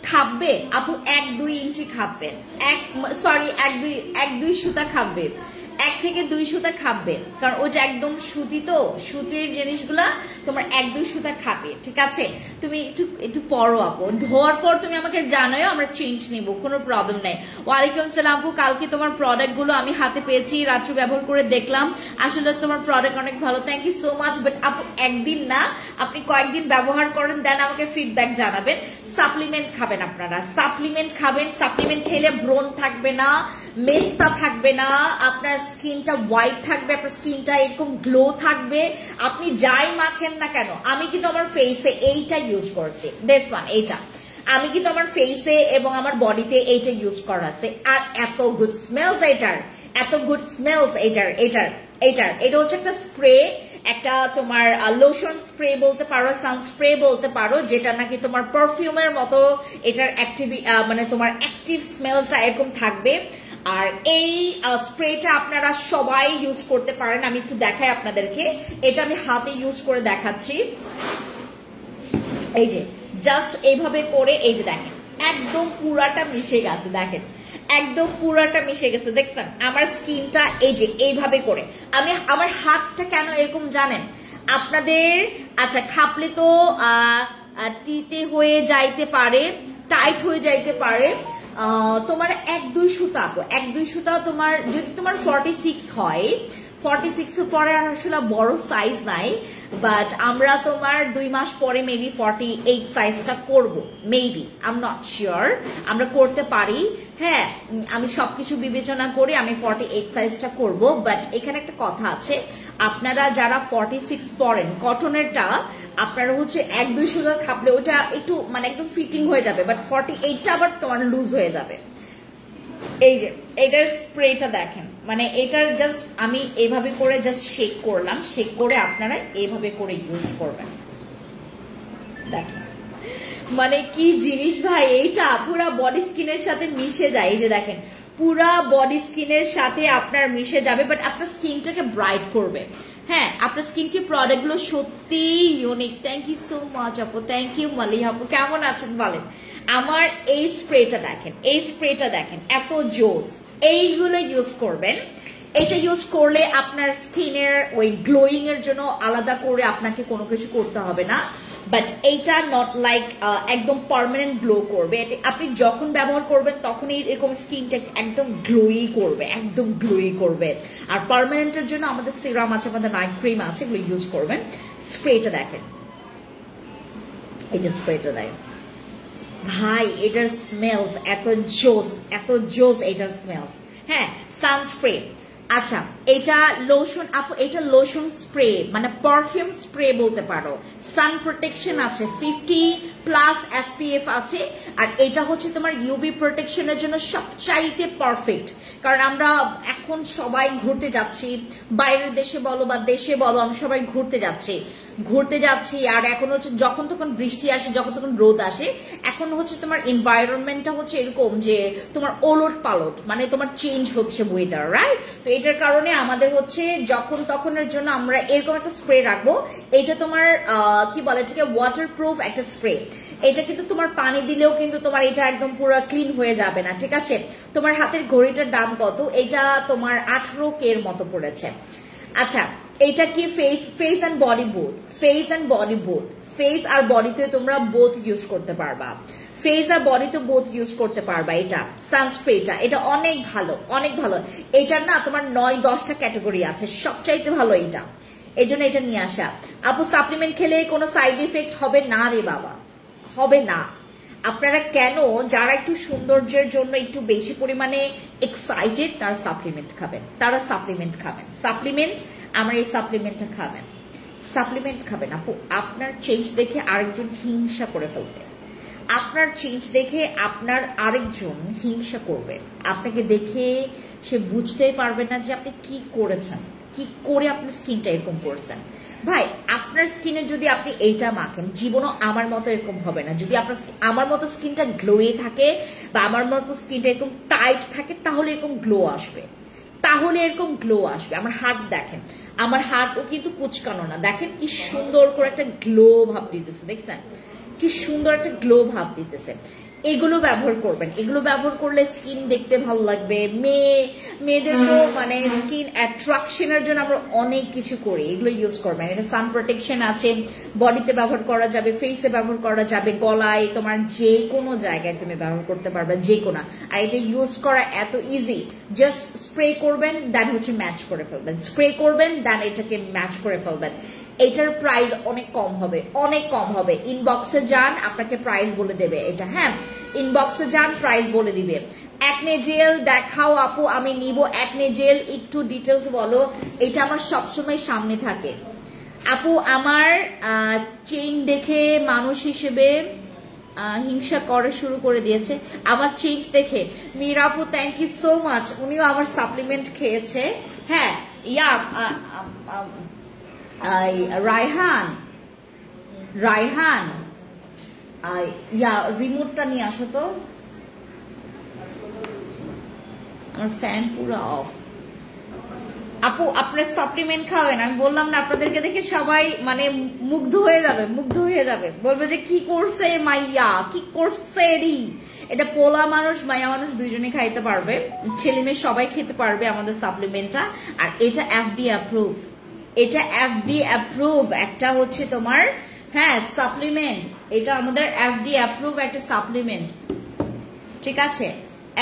খাবে আপু? 1-2 ইঞ্চি খাবে, এক দুই সুতা খাবে, 1 থেকে 2 সুতা খাবে, কারণ ওটা একদম সুতি, তো সুতির জিনিসগুলা তোমার 1-2 সুতা খাবে, ঠিক আছে? তুমি একটু পরো আপু, ধোয়ার পর তুমি আমাকে জানাও, আমরা চেঞ্জ নিব, কোনো প্রবলেম নাই। ওয়ালাইকুম সালাম আপু, কালকে তোমার প্রোডাক্ট গুলো আমি হাতে পেয়েছি, রাত্রে ব্যবহার করে দেখলাম, আসলে তোমার প্রোডাক্ট অনেক ভালো, thank you so much. But আপু একদিন না, আপনি কয়েকদিন ব্যবহার করেন, দেন আমাকে ফিডব্যাক জানাবেন। সাপ্লিমেন্ট খাবেন আপনারা, সাপ্লিমেন্ট খাবেন, সাপ্লিমেন্ট খেলে ব্রণ থাকবে না, মেস্তা থাকবে না, আপনার স্কিনটা হোয়াইট থাকবে, আপনার স্কিনটা এরকম গ্লো থাকবে, আপনি যাই মাখেন না কেন। আমি কিন্তু আমার ফেসে এইটা ইউজ করছি, দিস ওয়ান, এইটা আমি কিন্তু আমার ফেসে এবং আমার বডিতে এইটা ইউজ করা আছে, আর এত গুড স্মেলস এটার, এত গুড স্মেলস এটা হচ্ছে একটা স্প্রে, একটা তোমার লোশন স্প্রে বলতে পারো, সানস্প্রে বলতে পারো, যেটা নাকি তোমার পারফিউমের মতো এটার মানে তোমার অ্যাক্টিভ স্মেলটা এরকম থাকবে। আর এই স্প্রেটা আপনারা সবাই ইউজ করতে পারেন। আমি একটু দেখাই আপনাদেরকে, এটা আমি হাতে ইউজ করে দেখাচ্ছি। এই যে জাস্ট এইভাবে করে, এই যে দেখেন একদম পুরাটা মিশে গেছে, দেখেন একদম পুরাটা মিশে গেছে, দেখছেন আমার স্কিনটা। এই যে এইভাবে করে আমি, আমার হাতটা কেন এরকম জানেন আপনাদের? আচ্ছা, খাপলে তো তিতে হয়ে যাইতে পারে, টাইট হয়ে যাইতে পারে, তোমার 1-2 সুতা, 1-2 সুতা তোমার যদি তোমার 46 হয়, 46 এর পরে আসলে বড় সাইজ নাই, বাট আমরা তোমার 2 মাস পরে মেবি 48 সাইজটা করব, maybe, I am not sure, আমরা করতে পারি। হ্যাঁ, আমি সবকিছু বিবেচনা করে আমি 48 সাইজটা করব। বাট এখানে একটা কথা আছে, আপনারা যারা 46 পরেন কটনেরটা, আপনারা হচ্ছে 1-2 সুতা খাপলে ওটা একটু মানে একদম ফিটিং হয়ে যাবে, বাট 48টা আবার তোমার লুজ হয়ে যাবে। এই যে এটার স্প্রেটা দেখেন, মানে এটার জাস্ট আমি এইভাবে করে জাস্ট শেক করলাম, শেক করে আপনারা এইভাবে করে ইউজ করবেন, দেখেন মানে কি জিনিস ভাই, এইটা পুরা বডি স্কিনের সাথে মিশে যায়। এই যে দেখেন পুরা বডি স্কিনের সাথে আপনার মিশে যাবে, বাট আপনার স্কিনটাকে ব্রাইট করবে। হ্যাঁ, আপনার স্কিন কি প্রোডাক্ট গুলো সত্যি unique. Thank you so much আপু, থ্যাংক ইউ মালি আপু, কেমন আছেন বলেন? আমার এই স্প্রেটা দেখেন, এই স্প্রেটা দেখেন এত জোস, এইগুলো ইউজ করবেন। এটা ইউজ করলে আপনার স্কিনের ওই গ্লোয়িং এর জন্য আলাদা করে আপনাকে কোনো কিছু করতে হবে না, বাট এইটা নট লাইক একদম পার্মানেন্ট গ্লো করবে। আপনি যখন ব্যবহার করবেন তখনই এরকম স্কিনটা একদম গ্লোই করবে, একদম গ্লোই করবে। আর পার্মানেন্টের জন্য আমাদের সিরাম আছে, আমাদের নাইট ক্রিম আছে, এগুলো ইউজ করবেন। স্প্রেটা দেখেন, এই যে স্প্রেটা দেখেন ভাই, এটার স্মেলস এত জোস, এত জোস এটার স্মেলস। হ্যাঁ, সানস্প্রে। আচ্ছা, এটা লোশন আপু, এটা লোশন স্প্রে মানে পারফিউম স্প্রে বলতে পারো। সান প্রোটেকশন আছে, 50+ SPF আছে, আর এটা হচ্ছে তোমার ইউভি প্রোটেকশনের জন্য সবচাইতে পারফেক্ট। কারণ আমরা এখন সবাই ঘুরতে যাচ্ছি, বাইরের দেশে বলো বা দেশে বলো, আমরা সবাই ঘুরতে যাচ্ছি, আর এখন হচ্ছে যখন তখন বৃষ্টি আসে, যখন তখন রোদ আসে, এখন হচ্ছে তোমার এনভায়রনমেন্টটা হচ্ছে এরকম যে তোমার ওলট পালট, মানে তোমার চেঞ্জ হচ্ছে ওয়েদার, রাইট? তো এটার কারণে আমাদের হচ্ছে যখন তখনের জন্য আমরা এরকম একটা স্প্রে রাখবো। এটা তোমার কি বলে, এটাকে ওয়াটারপ্রুফ একটা স্প্রে। এটা কিন্তু তোমার পানি দিলেও কিন্তু তোমার এটা একদম পুরো ক্লিন হয়ে যাবে না, ঠিক আছে? তোমার হাতের ঘড়িটার দাম কত? এটা তোমার 18K এর মতো পড়েছে। আচ্ছা, এটা কি face and body both, face আর বডিতে তোমরা বোথ ইউজ করতে পারবা, ফেস আর বডিতে বোথ ইউজ করতে পারবা। এটা সানস্প্রেটা, এটা অনেক ভালো, অনেক ভালো। এটার না তোমার 9-10টা ক্যাটাগরি আছে, সবচাইতে ভালো এটা, এই জন্য এটা নিয়ে আসা। আপু সাপ্লিমেন্ট খেলে কোনো সাইড ইফেক্ট হবে না রে বাবা, হবে না। আপনারা কেন, যারা একটু সৌন্দর্যের জন্য একটু বেশি পরিমাণে এক্সাইটেড, তারা সাপ্লিমেন্ট খাবেন, সাপ্লিমেন্ট আমরা এই সাপ্লিমেন্টটা খাবেন আপু। আপনার চেঞ্জ দেখে আরেকজন হিংসা করে ফেলবে, আপনার চেঞ্জ দেখে আপনার আরেকজন হিংসা করবে, আপনাকে দেখে সে বুঝতেই পারবে না যে আপনি কি করেছেন। কি করে আপনার স্কিনটা এরকম করছেন ভাই। আপনার স্কিনে যদি আপনি এইটা মাখেন জীবনও আমার মতো এরকম হবে না। যদি আপনার আমার মতো স্কিনটা গ্লোয়ে থাকে বা আমার মতো স্কিনটা এরকম টাইট থাকে তাহলে এরকম গ্লো আসবে, তাহলে এরকম গ্লো আসবে। আমার হাত দেখেন, আমার হাতও কিন্তু কুচকানো না, দেখেন কি সুন্দর করে একটা গ্লো ভাব দিতেছে, দেখছেন কি সুন্দর একটা গ্লো ভাব দিতেছে। এগুলো ব্যবহার করবেন, এগুলো ব্যবহার করলে স্কিন দেখতে ভালো লাগবে। মেয়েদের তো মানে স্কিন অ্যাট্রাকশনের জন্য আমরা অনেক কিছু করি, এগুলো ইউজ করবেন। এটা সান প্রোটেকশন আছে, বডিতে ব্যবহার করা যাবে, ফেসে ব্যবহার করা যাবে, গলায়, তোমার যে কোনো জায়গায় তুমি ব্যবহার করতে পারবে, যে কোনো। আর এটা ইউজ করা এত ইজি, জাস্ট স্প্রে করবেন দেন হচ্ছে ম্যাচ করে ফেলবেন, স্প্রে করবেন দেন এটাকে ম্যাচ করে ফেলবেন। এটার প্রাইস অনেক কম হবে, অনেক কম হবে। ইনবক্সে যান, আপনাকে প্রাইস বলে দেবে এটা। হ্যাঁ, ইনবক্সে যান, প্রাইস বলে দিবে। অ্যাকনে জেল দেখাও আপু, আমি নিব অ্যাকনে জেল, একটু ডিটেলস বলো। এটা আমার সবসময় সামনে থাকে আপু। আমার চেইন দেখে মানুষ হিসেবে হিংসা করা শুরু করে দিয়েছে, আমার চেঞ্জ দেখে। মীরা আপু থ্যাংক ইউ সো মাচ, উনিও আমার সাপ্লিমেন্ট খেয়েছে। হ্যাঁ ইয়া রায়হান ইয়া রিমোটটা নিয়ে আসো তো, আমার ফ্যান পুরো অফ। আপু আপনার সাপ্লিমেন্ট খাবেন, আমি বললাম না আপনাদেরকে দেখে সবাই মানে মুগ্ধ হয়ে যাবে, মুগ্ধ হয়ে যাবে, বলবে যে কি করছে মাইয়া, কি করছে রি। এটা পোলা মানুষ মাইয়া মানুষ দুইজনে খাইতে পারবে, ছেলে মেয়ে সবাই খেতে পারবে আমাদের সাপ্লিমেন্টটা। আর এটা এফডি অ্যাপ্রুভ, এটা এফডি অ্যাপ্রুভ একটা হচ্ছে তোমার, হ্যাঁ সাপ্লিমেন্ট। এটা আমাদের এফডি অ্যাপ্রুভ একটা সাপ্লিমেন্ট, ঠিক আছে,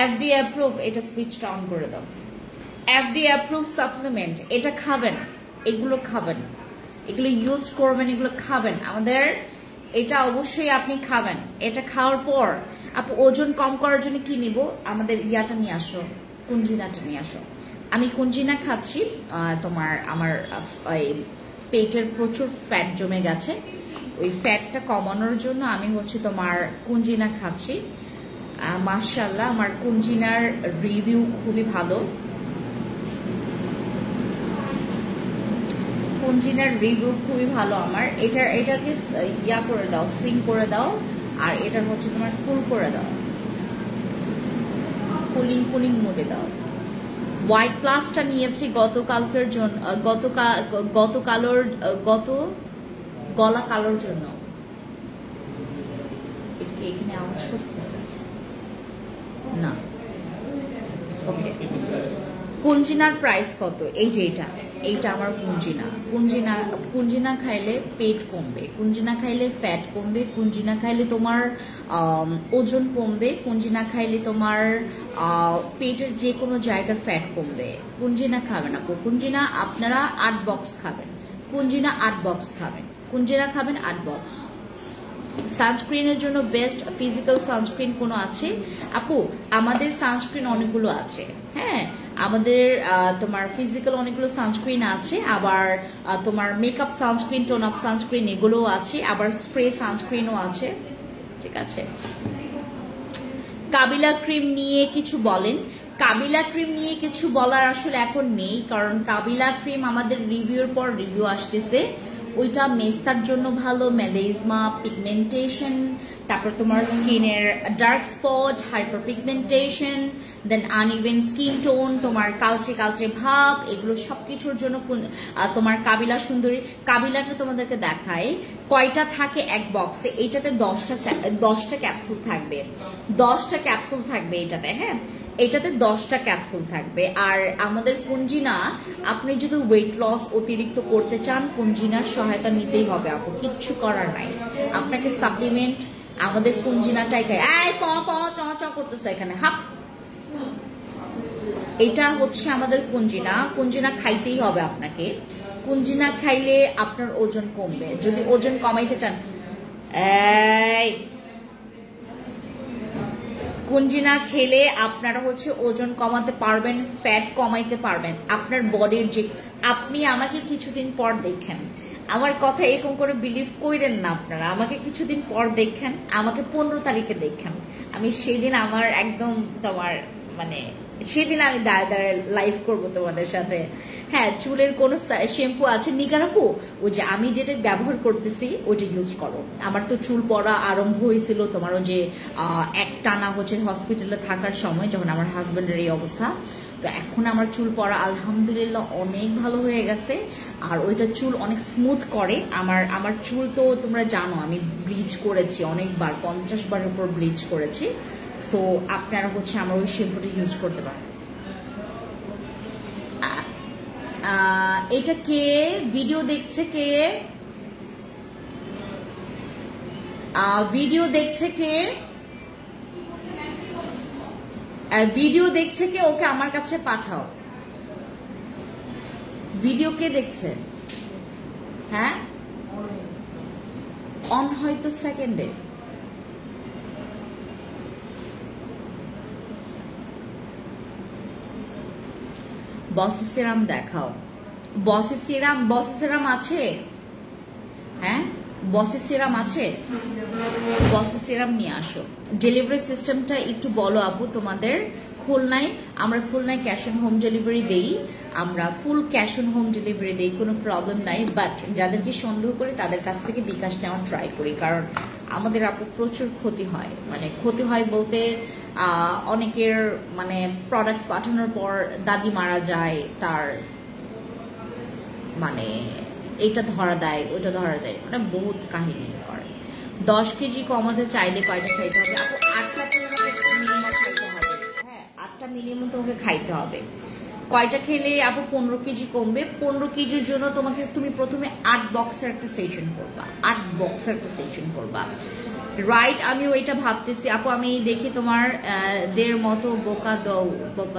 এফডি অ্যাপ্রুভ। এটা সুইচটা অন করে দাও। এফডি অ্যাপ্রুভ সাপ্লিমেন্ট, এটা খাবেন, এগুলো খাবেন, এগুলো ইউজ করবেন, এগুলো খাবেন আমাদের, এটা অবশ্যই আপনি খাবেন। এটা খাওয়ার পর আপু ওজন কম করার জন্য কি নিব, আমাদের ইয়াটা নিয়ে আসো, কুঞ্জিনাটা নিয়ে আসো। আমি কুঞ্জিনা খাচ্ছি, তোমার আমার পেটের প্রচুর ফ্যাট জমে গেছে, ওই ফ্যাটটা কমানোর জন্য আমি হচ্ছে তোমার কুঞ্জিনা খাচ্ছি। মাশাআল্লাহ আমার কুঞ্জিনার রিভিউ খুবই ভালো, কুঞ্জিনার রিভিউ খুবই ভালো আমার। এটাকে ইয়া করে দাও, সুইং করে দাও, আর এটা হচ্ছে তোমার কুল করে দাও, কুলিং মোডে দাও। হোয়াইট প্লাসটা নিয়েছি গতকালকের জন্য, গত গলা কালোর জন্য। এখানে আওয়াজ করতেছে না, ওকে। কুঞ্জিনার প্রাইস কত? এই যে এইটা আমার কুঞ্জিনা খাইলে পেট কমবে, কুঞ্জিনা খাইলে ফ্যাট কমবে, কুঞ্জিনা খাইলে তোমার ওজন কমবে, কুঞ্জিনা খাইলে তোমার পেটের যে কোনো জায়গার ফ্যাট কমবে। কুঞ্জিনা খাবেন আপু, কুঞ্জিনা আপনারা 8 বক্স খাবেন, কুঞ্জিনা 8 বক্স খাবেন, কুঞ্জিনা খাবেন 8 বক্স। সানস্ক্রিনের জন্য বেস্ট ফিজিক্যাল সানস্ক্রিন কোনো আছে আপু? আমাদের সানস্ক্রিন অনেকগুলো আছে, হ্যাঁ আমাদের তোমার ফিজিক্যাল অনেকগুলো সানস্ক্রিন আছে, আবার তোমার makeup sunscreen, tone up sunscreen এগুলো আছে, আবার স্প্রে সানস্ক্রিনও আছে, ঠিক আছে। কাবিলা ক্রিম নিয়ে কিছু বলেন। কাবিলা ক্রিম নিয়ে কিছু বলার আসলে এখন নেই, কারণ কাবিলা ক্রিম আমাদের রিভিউর পর রিভিউ আসতেছে। ওইটা মেস্তার জন্য ভালো, মেলেজমা, পিগমেন্টেশন, তারপর তোমার স্কিনের ডার্ক স্পট, হাইপার পিগমেন্টেশন, দেন আনইভেন স্কিন টোন, তোমার কালচে ভাব, এগুলো সবকিছুর জন্য তোমার কাবিলা সুন্দরী। কাবিলাটা তোমাদেরকে দেখায় কয়টা থাকে এক বক্সে। এইটাতে 10টা ক্যাপসুল থাকবে, 10টা ক্যাপসুল থাকবে এটাতে, হ্যাঁ এটাতে 10টা ক্যাপসুল থাকবে। আর আমাদের কুঞ্জিনা, আপনি যদি ওয়েট লস অতিরিক্ত করতে চান কুঞ্জিনার সহায়তা নিতেই হবে আপু, কিচ্ছু করার নাই। আপনাকে সাপ্লিমেন্ট আমাদের কুঞ্জিনাটাই খাই। চ করতেছে এখানে, হাপ। এটা হচ্ছে আমাদের কুঞ্জিনা খাইতেই হবে আপনাকে। কুঞ্জিনা খাইলে আপনার ওজন কমবে, যদি ওজন কমাইতে চান। কুঞ্জিনা খেলে আপনারা হচ্ছে ওজন কমাতে পারবেন, ফ্যাট কমাইতে পারবেন। আপনার বডির যে, আপনি আমাকে কিছুদিন পর দেখেন, আমার কথা এরকম করে বিলিভ করেন না আপনারা, আমাকে কিছুদিন পর দেখেন, আমাকে 15 তারিখে দেখেন, আমি সেদিন আমার একদম তোমার মানে সেদিন আমি দাঁড়ায় দাঁড়ায় লাইভ করবো তোমাদের সাথে। হ্যাঁ, চুলের কোন শ্যাম্পু আছে নিগারাপু, ওই যে আমি যেটা ব্যবহার করতেছি ওইটা ইউজ করো। আমার তো চুল পড়া আরম্ভ হয়েছিল তোমারও যে একটানা হচ্ছে হসপিটালে থাকার সময়, যখন আমার হাজবেন্ডের এই অবস্থা। তো এখন আমার চুল পড়া আলহামদুলিল্লাহ অনেক ভালো হয়ে গেছে, আর ওইটা চুল অনেক স্মুথ করে। আমার চুল তো তোমরা জানো আমি ব্লিচ করেছি অনেকবার, 50 বারের উপর ব্লিচ করেছি। সো আপনারা হচ্ছে আমার ওই শ্যাম্পুটা ইউজ করতে পারেন। এটা কে ভিডিও দেখছে, কে ভিডিও দেখছে, কে ভিডিও দেখছে, কে ওকে আমার কাছে পাঠাও। ভিডিও কে দেখছে? হ্যাঁ, অন হয়তো সেকেন্ডে। বসি সিরাম দেখাও। বসি সিরাম আছে? হ্যাঁ, বসি সিরাম আছে? বসি সিরাম নিয়ে আসো। ডেলিভারি সিস্টেমটা একটু বলো আপু তোমাদের। খুলনায়, আমরা খুলনায় ক্যাশ অন হোম ডেলিভারি দেই, আমরা full cash on home delivery দেই, কোনো প্রবলেম নাই। বাট যাদেরকে সন্দেহ করি তাদের কাছ থেকে বিকাশ নেওয়ার ট্রাই করি, কারণ আমাদের আপু প্রচুর ক্ষতি হয়। মানে ক্ষতি হয় বলতে অনেকের মানে প্রোডাক্টস পাঠানোর পর দাদি মারা যায়, তার মানে এটা ধরা দেয়, ওটা ধরা দেয়, মানে বহুত কাহিনী করে। 10 কেজি কমাতে চাইলে কয়টা খাইতে হবে আপু? 8টা মিনিমাম খাইতে হবে। হ্যাঁ, 8টা মিনিমাম তোমাকে খাইতে হবে। কয়টা খেলে আপু 15 কেজি কমবে? 15 কেজির জন্য তুমি প্রথমে 8 বক্সের একটা সেশন করবা, 8 বক্সের একটা সেশন করবা। রাইট, আমি ওইটা ভাবতেছি আপু। আমি দেখে তোমার দের মতো বোকা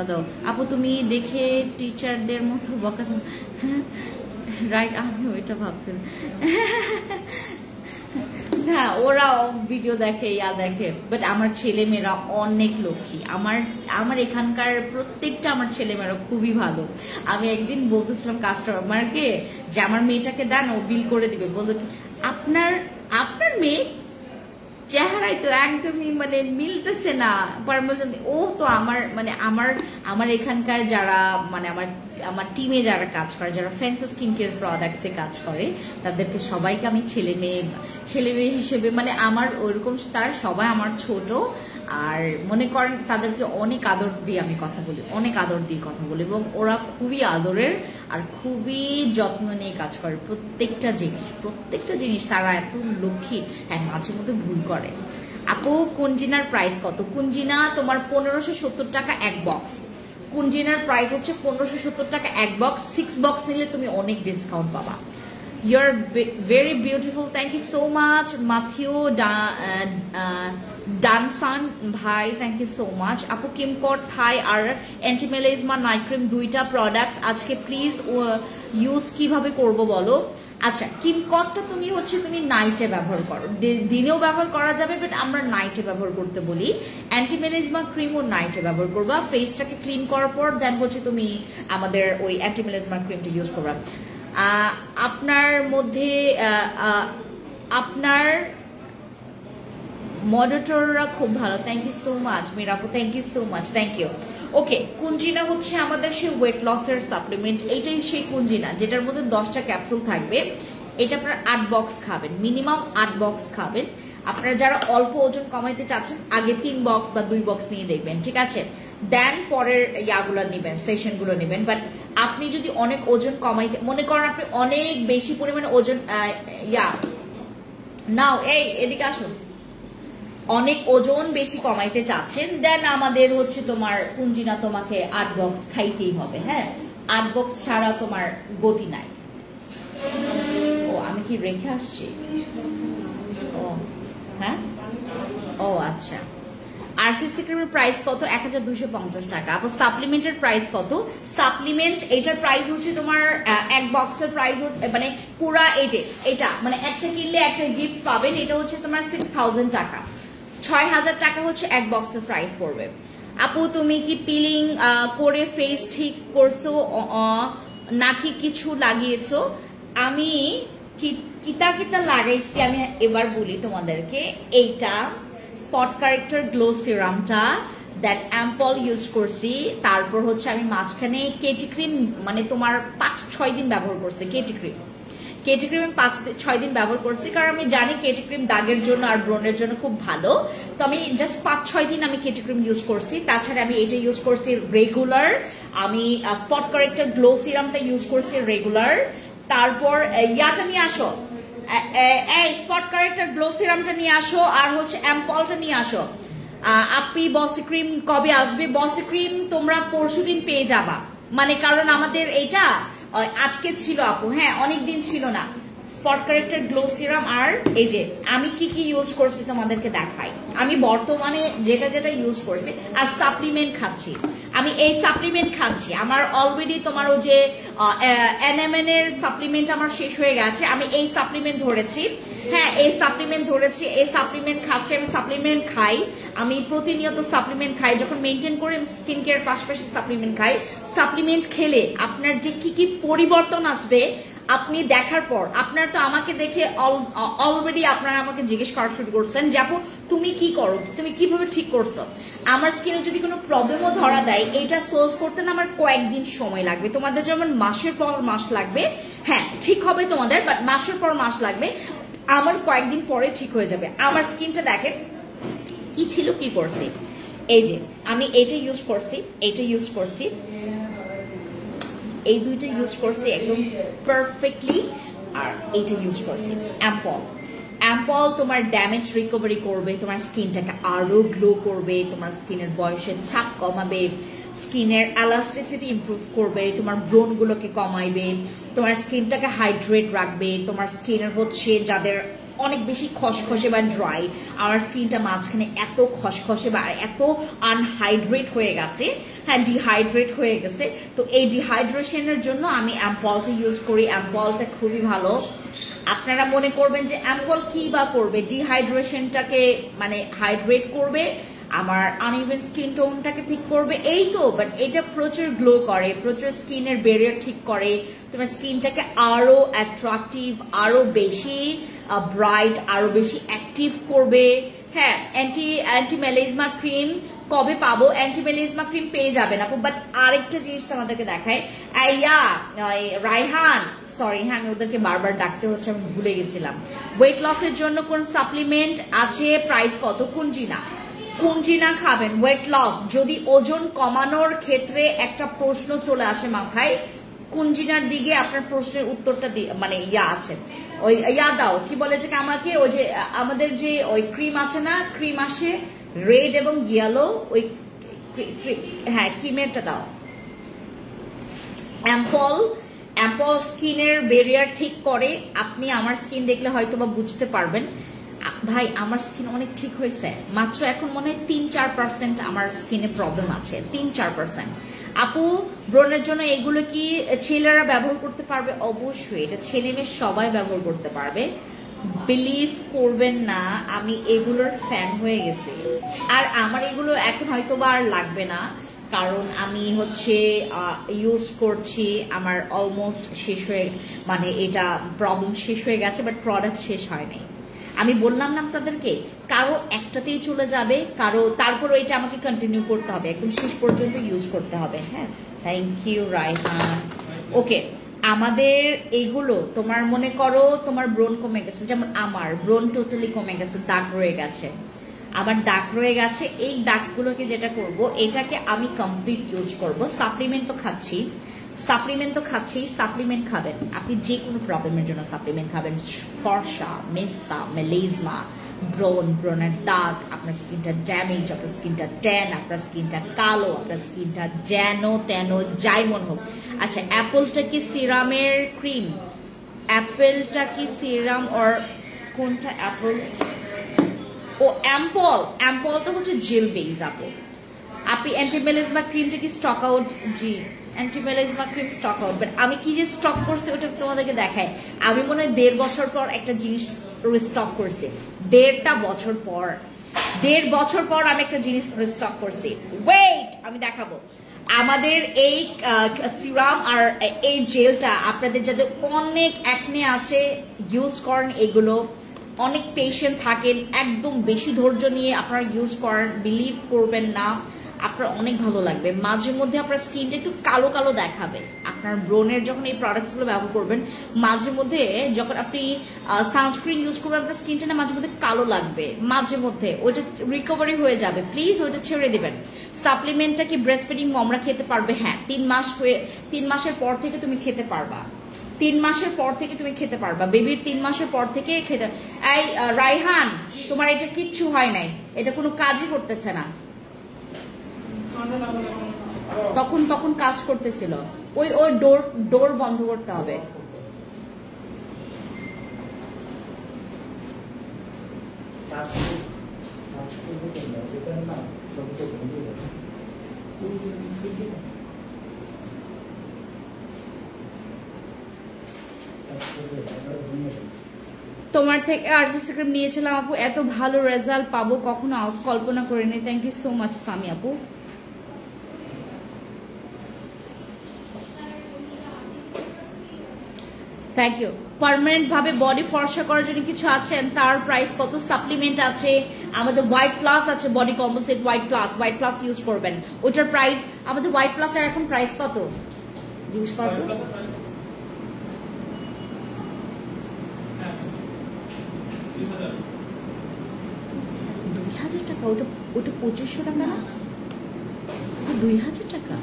দাও আপু, তুমি দেখে টিচারদের মতো বোকা দাও। রাইট, আমি ওইটা ভাবছিলাম। হ্যাঁ, ওরাও ভিডিও দেখে, দেখে, বাট আমার ছেলে মেয়েরা অনেক লক্ষ্মী। আমার এখানকার প্রত্যেকটা আমার ছেলে মেয়েরা খুবই ভালো। আমি একদিন বলতেছিলাম কাস্টমারকে যে আমার মেয়েটাকে দেন, ও বিল করে দিবে। বলতো আপনার মেয়ে চেহারাই তো একদমই মানে মিলতেছে না। পরে বললাম ও তো আমার এখানকার যারা মানে আমার টিমে যারা কাজ করে, যারা ফ্যান্সি স্কিন কেয়ার প্রোডাক্টসে কাজ করে, তাদেরকে সবাইকে আমি ছেলে মেয়ে হিসেবে মানে আমার ওইরকম, তার সবাই আমার ছোট। আর মনে করেন তাদেরকে অনেক আদর দিয়ে আমি কথা বলি, অনেক আদর দিয়ে কথা বলি, এবং ওরা খুবই আদরের আর খুবই যত্ন নিয়ে কাজ করে। প্রত্যেকটা জিনিস তারা এত লক্ষ্মী। হ্যাঁ, মাঝে মধ্যে ভুল করে। আপু কুঞ্জিনার প্রাইস কত? কুঞ্জিনা তোমার 1570 টাকা এক বক্স। কুঞ্জিনার প্রাইস হচ্ছে 1570 টাকা এক বক্স। 6 বক্স নিলে তুমি অনেক ডিসকাউন্ট পাবা। You're very beautiful. Thank you so much, Matthew Dansan ভাই, থ্যাংক ইউ সো মাচ। আপু কিমকট থাই আর অ্যান্টি মেলাজমা নাইট ক্রিম দুইটা প্রোডাক্টস আজকে প্লিজ ইউজ কিভাবে করব বলো। আচ্ছা, কিমকটটা তুমি নাইটে ব্যবহার করো, দিনেও ব্যবহার করা যাবে, বাট আমরা নাইটে ব্যবহার করতে বলি। অ্যান্টি মেলাজমা ক্রিমও নাইটে ব্যবহার করবা। ফেসটাকে ক্লিন করার পর দেন হচ্ছে তুমি আমাদের ওই অ্যান্টি মেলাজমা ক্রিমটা ইউজ করবা। আপনার মধ্যে আপনার মডারেটররা খুব ভালো। থ্যাংক ইউ সো মাচ মিরাপু, thank you so much, thank you. Okay, কুঞ্জিনা হচ্ছে আমাদের সেই ওয়েট লসের সাপ্লিমেন্ট। এইটাই সেই কুঞ্জিনা যেটার মধ্যে 10টা ক্যাপসুল থাকবে। এটা আপনারা 8 বক্স খাবেন, মিনিমাম 8 বক্স খাবেন। আপনারা যারা অল্প ওজন কমাইতে চাচ্ছেন আগে 3 বক্স বা 2 বক্স নিয়ে দেখবেন, ঠিক আছে? দেন পরের ইয়াগুলো নেবেন, সেশনগুলো নেবেন। বাট আপনি যদি অনেক ওজন কমাইতে মনে করেন, আপনি অনেক বেশি পরিমাণে ওজন নাও, এদিকে আসুন, অনেক ওজন বেশি কমাইতে চাচ্ছেন, দেন আমাদের হচ্ছে তোমার কুঞ্জিনা তোমাকে 8 বক্স খাইতেই হবে। হ্যাঁ, 8 বক্স ছাড়া তোমার গতি নাই। ও আমি কি রেখে আসছি? ও হ্যাঁ, ও আচ্ছা। আরসিসি ক্রিমের প্রাইস কত? 1250 টাকা। আপু সাপ্লিমেন্টের প্রাইস কত? সাপ্লিমেন্ট এটার প্রাইস হচ্ছে তোমার এক বক্সের প্রাইস মানে পুরা এই যে এটা মানে একটা কিনলে একটা গিফট পাবেন, এটা হচ্ছে তোমার 6000 টাকা। 6000 টাকা হচ্ছে এক বক্সের প্রাইস পড়বে। আপু তুমি কি পিলিং করে ফেস ঠিক করছো নাকি কিছু লাগিয়েছো? আমি কিতা লাগাইছি আমি এবার বলি তোমাদেরকে। এইটা স্পট কারেক্টর গ্লো সিরামটা, দ্যাট অ্যাম্পল ইউজ করছি, তারপর হচ্ছে আমি মাঝখানে কেটি ক্রিম মানে তোমার 5-6 দিন ব্যবহার করছি। কেটি ক্রিম 5-6 দিন ব্যবহার করছি, কারণ আমি জানি কেটি ক্রিম দাগের জন্য আর ব্রণের জন্য খুব ভালো। তো আমি জাস্ট 5-6 দিন আমি কেটি ক্রিম ইউজ করছি। তাছাড়া আমি এটা ইউজ করছি রেগুলার। আমি স্পট কারেক্টর গ্লো সিরামটা ইউজ করছি রেগুলার। তারপর ইয়াটা নিয়ে আসো, স্পট কারেক্টর গ্লো সিরামটা নিয়ে আসো, আর হচ্ছে অ্যাম্পলটা নিয়ে আসো। আপনি বসি ক্রিম কবে আসবে? বসি ক্রিম তোমরা পরশুদিন পেয়ে যাবা, মানে কারণ আমাদের এটা আটকে ছিল আপু, হ্যাঁ অনেকদিন ছিল না। স্পট কারেক্টর গ্লো সিরাম আর এই যে আমি কি কি ইউজ করছি তোমাদেরকে দেখাই। আমি বর্তমানে যেটা যেটা ইউজ করছি, আর সাপ্লিমেন্ট খাচ্ছি। আমি এই সাপ্লিমেন্ট খাচ্ছি, আমার অলরেডি তোমার ওই যে NMN এর সাপ্লিমেন্ট আমার শেষ হয়ে গেছে, আমি এই সাপ্লিমেন্ট ধরেছি। হ্যাঁ এই সাপ্লিমেন্ট ধরেছি, এই সাপ্লিমেন্ট খাচ্ছি। আমি সাপ্লিমেন্ট খাই, আমি প্রতিনিয়ত সাপ্লিমেন্ট খাই। যখন মেনটেন করে স্কিন কেয়ার পাশাপাশি সাপ্লিমেন্ট খাই। সাপ্লিমেন্ট খেলে আপনার যে কি কি পরিবর্তন আসবে আপনি দেখার পর, আপনার তো আমাকে দেখে অলরেডি আপনারা আমাকে জিজ্ঞেস করা শুরু করছেন যে আপু তুমি কি করো, তুমি কিভাবে ঠিক করছো। আমার স্কিনে যদি কোনো প্রবলেমও ধরা দেয়, এটা সলভ করতে না আমার কয়েকদিন সময় লাগবে। তোমাদের যেমন মাসের পর মাস লাগবে, হ্যাঁ ঠিক হবে তোমাদের, বাট মাসের পর মাস লাগবে, আমার কয়েকদিন পরে ঠিক হয়ে যাবে। আমার স্কিনটা দেখেন কি ছিল, কি করছি। এই যে আমি এটা ইউজ করছি, এটা ইউজ করছি, এই দুইটা ইউজ করছি একদম পারফেক্টলি। আর এইটা ইউজ করছি অ্যাম্পল তোমার ড্যামেজ রিকভারি করবে, তোমার স্কিনটাকে আরো গ্লো করবে, তোমার স্কিনের বয়সের ছাপ কমাবে, স্কিনের এলাস্টিসিটি ইমপ্রুভ করবে, তোমার ব্রণ গুলোকে কমাইবে, তোমার স্কিনটাকে হাইড্রেট রাখবে। তোমার স্কিনের হচ্ছে যাদের অনেক বেশি খসখসে বা ড্রাই, আমার স্কিনটা মাঝখানে এত খসখসে বা এত আনহাইড্রেট হয়ে গেছে, হ্যাঁ ডিহাইড্রেট হয়ে গেছে, তো এই ডিহাইড্রেশনের জন্য আমি অ্যাম্পলটা ইউজ করি। অ্যাম্পলটা খুবই ভালো। আপনারা মনে করবেন যে অ্যাম্পল কি বা করবে, ডিহাইড্রেশনটাকে মানে হাইড্রেট করবে, আমার আনইভেন স্কিন টোনটাকে ঠিক করবে, এই তো। বাট এটা প্রচুর গ্লো করে, প্রচুর স্কিনের ব্যারিয়ার ঠিক করে, তোমার স্কিনটাকে আরো অ্যাট্রাকটিভ, আরো বেশি ব্রাইট, আরো বেশি অ্যাক্টিভ করবে। হ্যাঁ অ্যান্টি মেলাজমা ক্রিম কবে পাবো? অ্যান্টি মেলাজমা ক্রিম পেয়ে যাবেন আপু, বাট আরেকটা জিনিস তোমাদেরকে দেখায়। রায়হান, সরি হ্যাঁ আমি ওদেরকে বারবার ডাকতে হচ্ছে, আমি ভুলে গেছিলাম। ওয়েট লসের জন্য কোন সাপ্লিমেন্ট আছে, প্রাইস কত? কুঞ্জিনা খাবেন ওয়েট লস। যদি ওজন কমানোর ক্ষেত্রে একটা প্রশ্ন চলে আসে মাথায়, কুঞ্জিনার দিকে আপনার প্রশ্নের উত্তরটা মানে আছে। ওই দাও কি বলে এটাকে আমাকে, ওই যে আমাদের যে ওই ক্রিম আছে না, ক্রিম আসে রেড এবং ইয়েলো, ওই হ্যাঁ ক্রিমেরটা দাও। অ্যাম্পল স্কিনের ব্যারিয়ার ঠিক করে। আপনি আমার স্কিন দেখলে হয়তো বা বুঝতে পারবেন ভাই আমার স্কিন অনেক ঠিক হয়েছে। মাত্র এখন মনে হয় 3-4% আমার স্কিনে প্রবলেম আছে, 3-4%। আপু ব্রণের জন্য এগুলো কি ছেলেরা ব্যবহার করতে পারবে? অবশ্যই, এটা ছেলে মেয়ে সবাই ব্যবহার করতে পারবে। বিলিভ করবেন না, আমি এগুলোর ফ্যান হয়ে গেছি। আর আমার এগুলো এখন হয়তো বা আর লাগবে না, কারণ আমি হচ্ছে ইউজ করছি, আমার অলমোস্ট শেষ হয়ে, মানে এটা প্রবলেম শেষ হয়ে গেছে, বাট প্রোডাক্ট শেষ হয়নি। আমি বললাম না আপনাদেরকে, কারো একটাতেই চলে যাবে, কারো তারপর এটা আমাকে কন্টিনিউ করতে হবে, একদম শেষ পর্যন্ত ইউজ করতে হবে। হ্যাঁ থ্যাংক ইউ রায়হান। ওকে, আমাদের এইগুলো তোমার মনে করো তোমার ব্রণ কমে গেছে, যেমন আমার ব্রণ টোটালি কমে গেছে, দাগ রয়ে গেছে, আমার দাগ রয়ে গেছে। এই দাগগুলোকে যেটা করব, এটাকে আমি কমপ্লিট ইউজ করব। সাপ্লিমেন্ট তো খাচ্ছি, সাপ্লিমেন্ট খাবেন আপনি যে কোনো প্রবলেমের জন্য। সাপ্লিমেন্ট খাবেন, ফর্সা, মেস্তা, মেলাজমা, ব্রণের দাগ, আপনার স্কিনটা ড্যামেজ, আপনার স্কিনটা ট্যান, আপনার স্কিনটা কালো, আপনার স্কিনটা যেন তেন যাই মন হোক। আচ্ছা অ্যাপলটা কি সিরামের ক্রিম? অ্যাপেলটা কি সিরাম অর কোনটা? অ্যাপল ও অ্যাম্পল তো হচ্ছে জেল বেস। আপনি অ্যান্টি মেলাজমা ক্রিমটা কি stock out? G anti melasma cream stock out, but আমি কি যে স্টক করছি ওটা তোমাদেরকে দেখায়। আমি মনে হয় 1.5 বছর পর একটা জিনিস রিস্টক করছি, 1.5 বছর পর আমি একটা জিনিস রিস্টক করছি। ওয়েট আমি দেখাবো। আমাদের এই সিরাম আর এই জেলটা আপনাদের যাদের অনেক অ্যাকনে আছে ইউজ করেন, এগুলো অনেক পেশেন্ট থাকেন, একদম বেশি ধৈর্য নিয়ে আপনারা ইউজ করেন, বিলিভ করবেন না। আপনার অনেক ভালো লাগবে। মাঝে মধ্যে আপনার স্কিনটা একটু কালো কালো দেখাবে, আপনার ব্রোনের যখন এই প্রোডাক্টসগুলো ব্যবহার করবেন, মাঝে মধ্যে যখন আপনি সানস্ক্রিন ইউজ করবেন, আপনার স্কিনটা না মাঝে মধ্যে কালো লাগবে, মাঝে মধ্যে ওইটা রিকভারি হয়ে যাবে। প্লিজ ওইটা ছেড়ে দিবেন। সাপ্লিমেন্টটা কি ব্রেস্ট ফিডিং মমরা খেতে পারবে? হ্যাঁ, 3 মাসের পর থেকে তুমি খেতে পারবা। 3 মাসের পর থেকে তুমি খেতে পারবা, বেবির 3 মাসের পর থেকে খেতে। এই রাইহান, তোমার এটা কিচ্ছু হয় নাই, এটা কোনো কাজই করতেছে না। তখন কাজ করতেছিল, ওই ডোর বন্ধ করতে হবে। তোমার থেকে আরজিসি ক্রিম নিয়েছিলাম আপু, এত ভালো রেজাল্ট পাবো কখনো কল্পনা করিনি। Thank you so much Sami আপু। Thank you. পার্মানেন্ট ভাবে বডি ফর্সা করার জন্য কিছু আছেন? তার প্রাইস কত? সাপ্লিমেন্ট আছে আমাদের, হোয়াইট প্লাস আছে, body composite white plus use করবেন। ওটার প্রাইস আমাদের হোয়াইট প্লাস এর এখন প্রাইস কত জিজ্ঞেস করবো? 2000 টাকা। ওটা 2500 টাকা না, 2000 টাকা।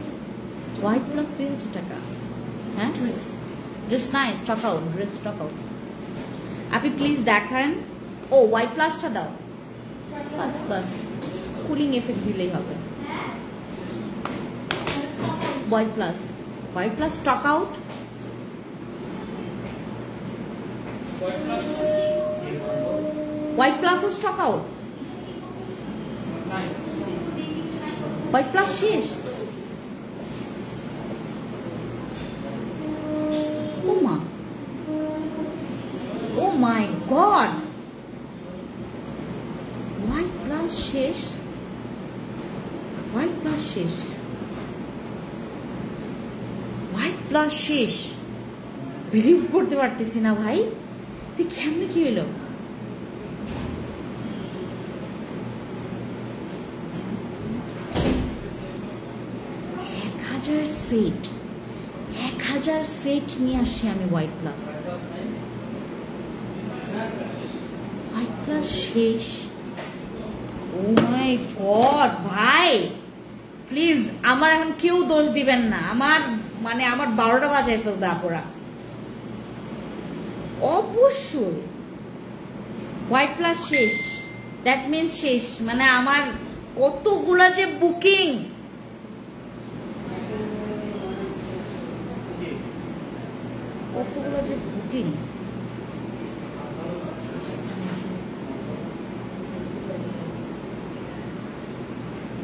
হোয়াইট প্লাস 2000 টাকা। হ্যাঁ, ড্রেস নাই, stock out, dress stock out. আপনি প্লিজ দেখান। ও হোয়াইট প্লাসটা দাও, বাস কুলিং এফেক্ট দিলেই হবে। White plus stock out. White প্লাসও স্টক আউট, হোয়াইট প্লাস শেষ। Oh my god, white plus শেষ, হোয়াইট প্লাস শেষ, হোয়াইট প্লাস শেষ। বিলিভ করতে পারতেছি না ভাই, তুই কেমনে কি হলো? এক হাজার সেট নিয়ে আসছি আমি হোয়াইট প্লাস শেষ। ও মাই গড ভাই, প্লিজ আমার এখন কেউ দোষ দিবেন না, আমার 12টা বাজায় ফেলবে আপুরা। অবশ্যই হোয়াইট প্লাস শেষ, দ্যাট মিন শেষ, মানে আমার কতগুলা যে বুকিং।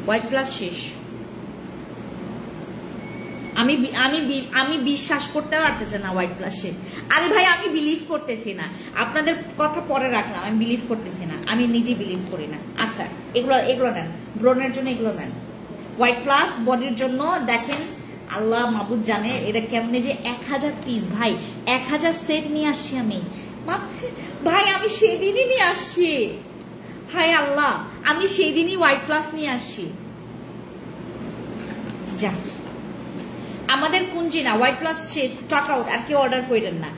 হোয়াইট প্লাস শেষ। আমি বিশ্বাস করতে পারতেছি না হোয়াইট প্লাস শেষ। আরে ভাই আমি বিলিভ করতেছি না, আপনাদের কথা পরে রাখলাম, আমি বিলিভ করতেছি না, আমি নিজে বিলিভ করি না। আচ্ছা এগুলো নেন, ব্রনের জন্য এগুলো নেন। হোয়াইট প্লাস বডির জন্য দেখেন, আল্লাহ মাবুদ জানে এটা কেমনে যে 1000 পিস ভাই, 1000 সেট নিয়ে আসছি আমি ভাই, আমি সেদিনই নিয়ে আসছি। হায় আল্লাহ, আমি সেই দিনই হোয়াইট প্লাস নিয়ে আসছি। যা আমাদের কুঞ্জিনা হোয়াইট প্লাস শেষ, স্টক আউট, আর কেউ অর্ডার করেন না।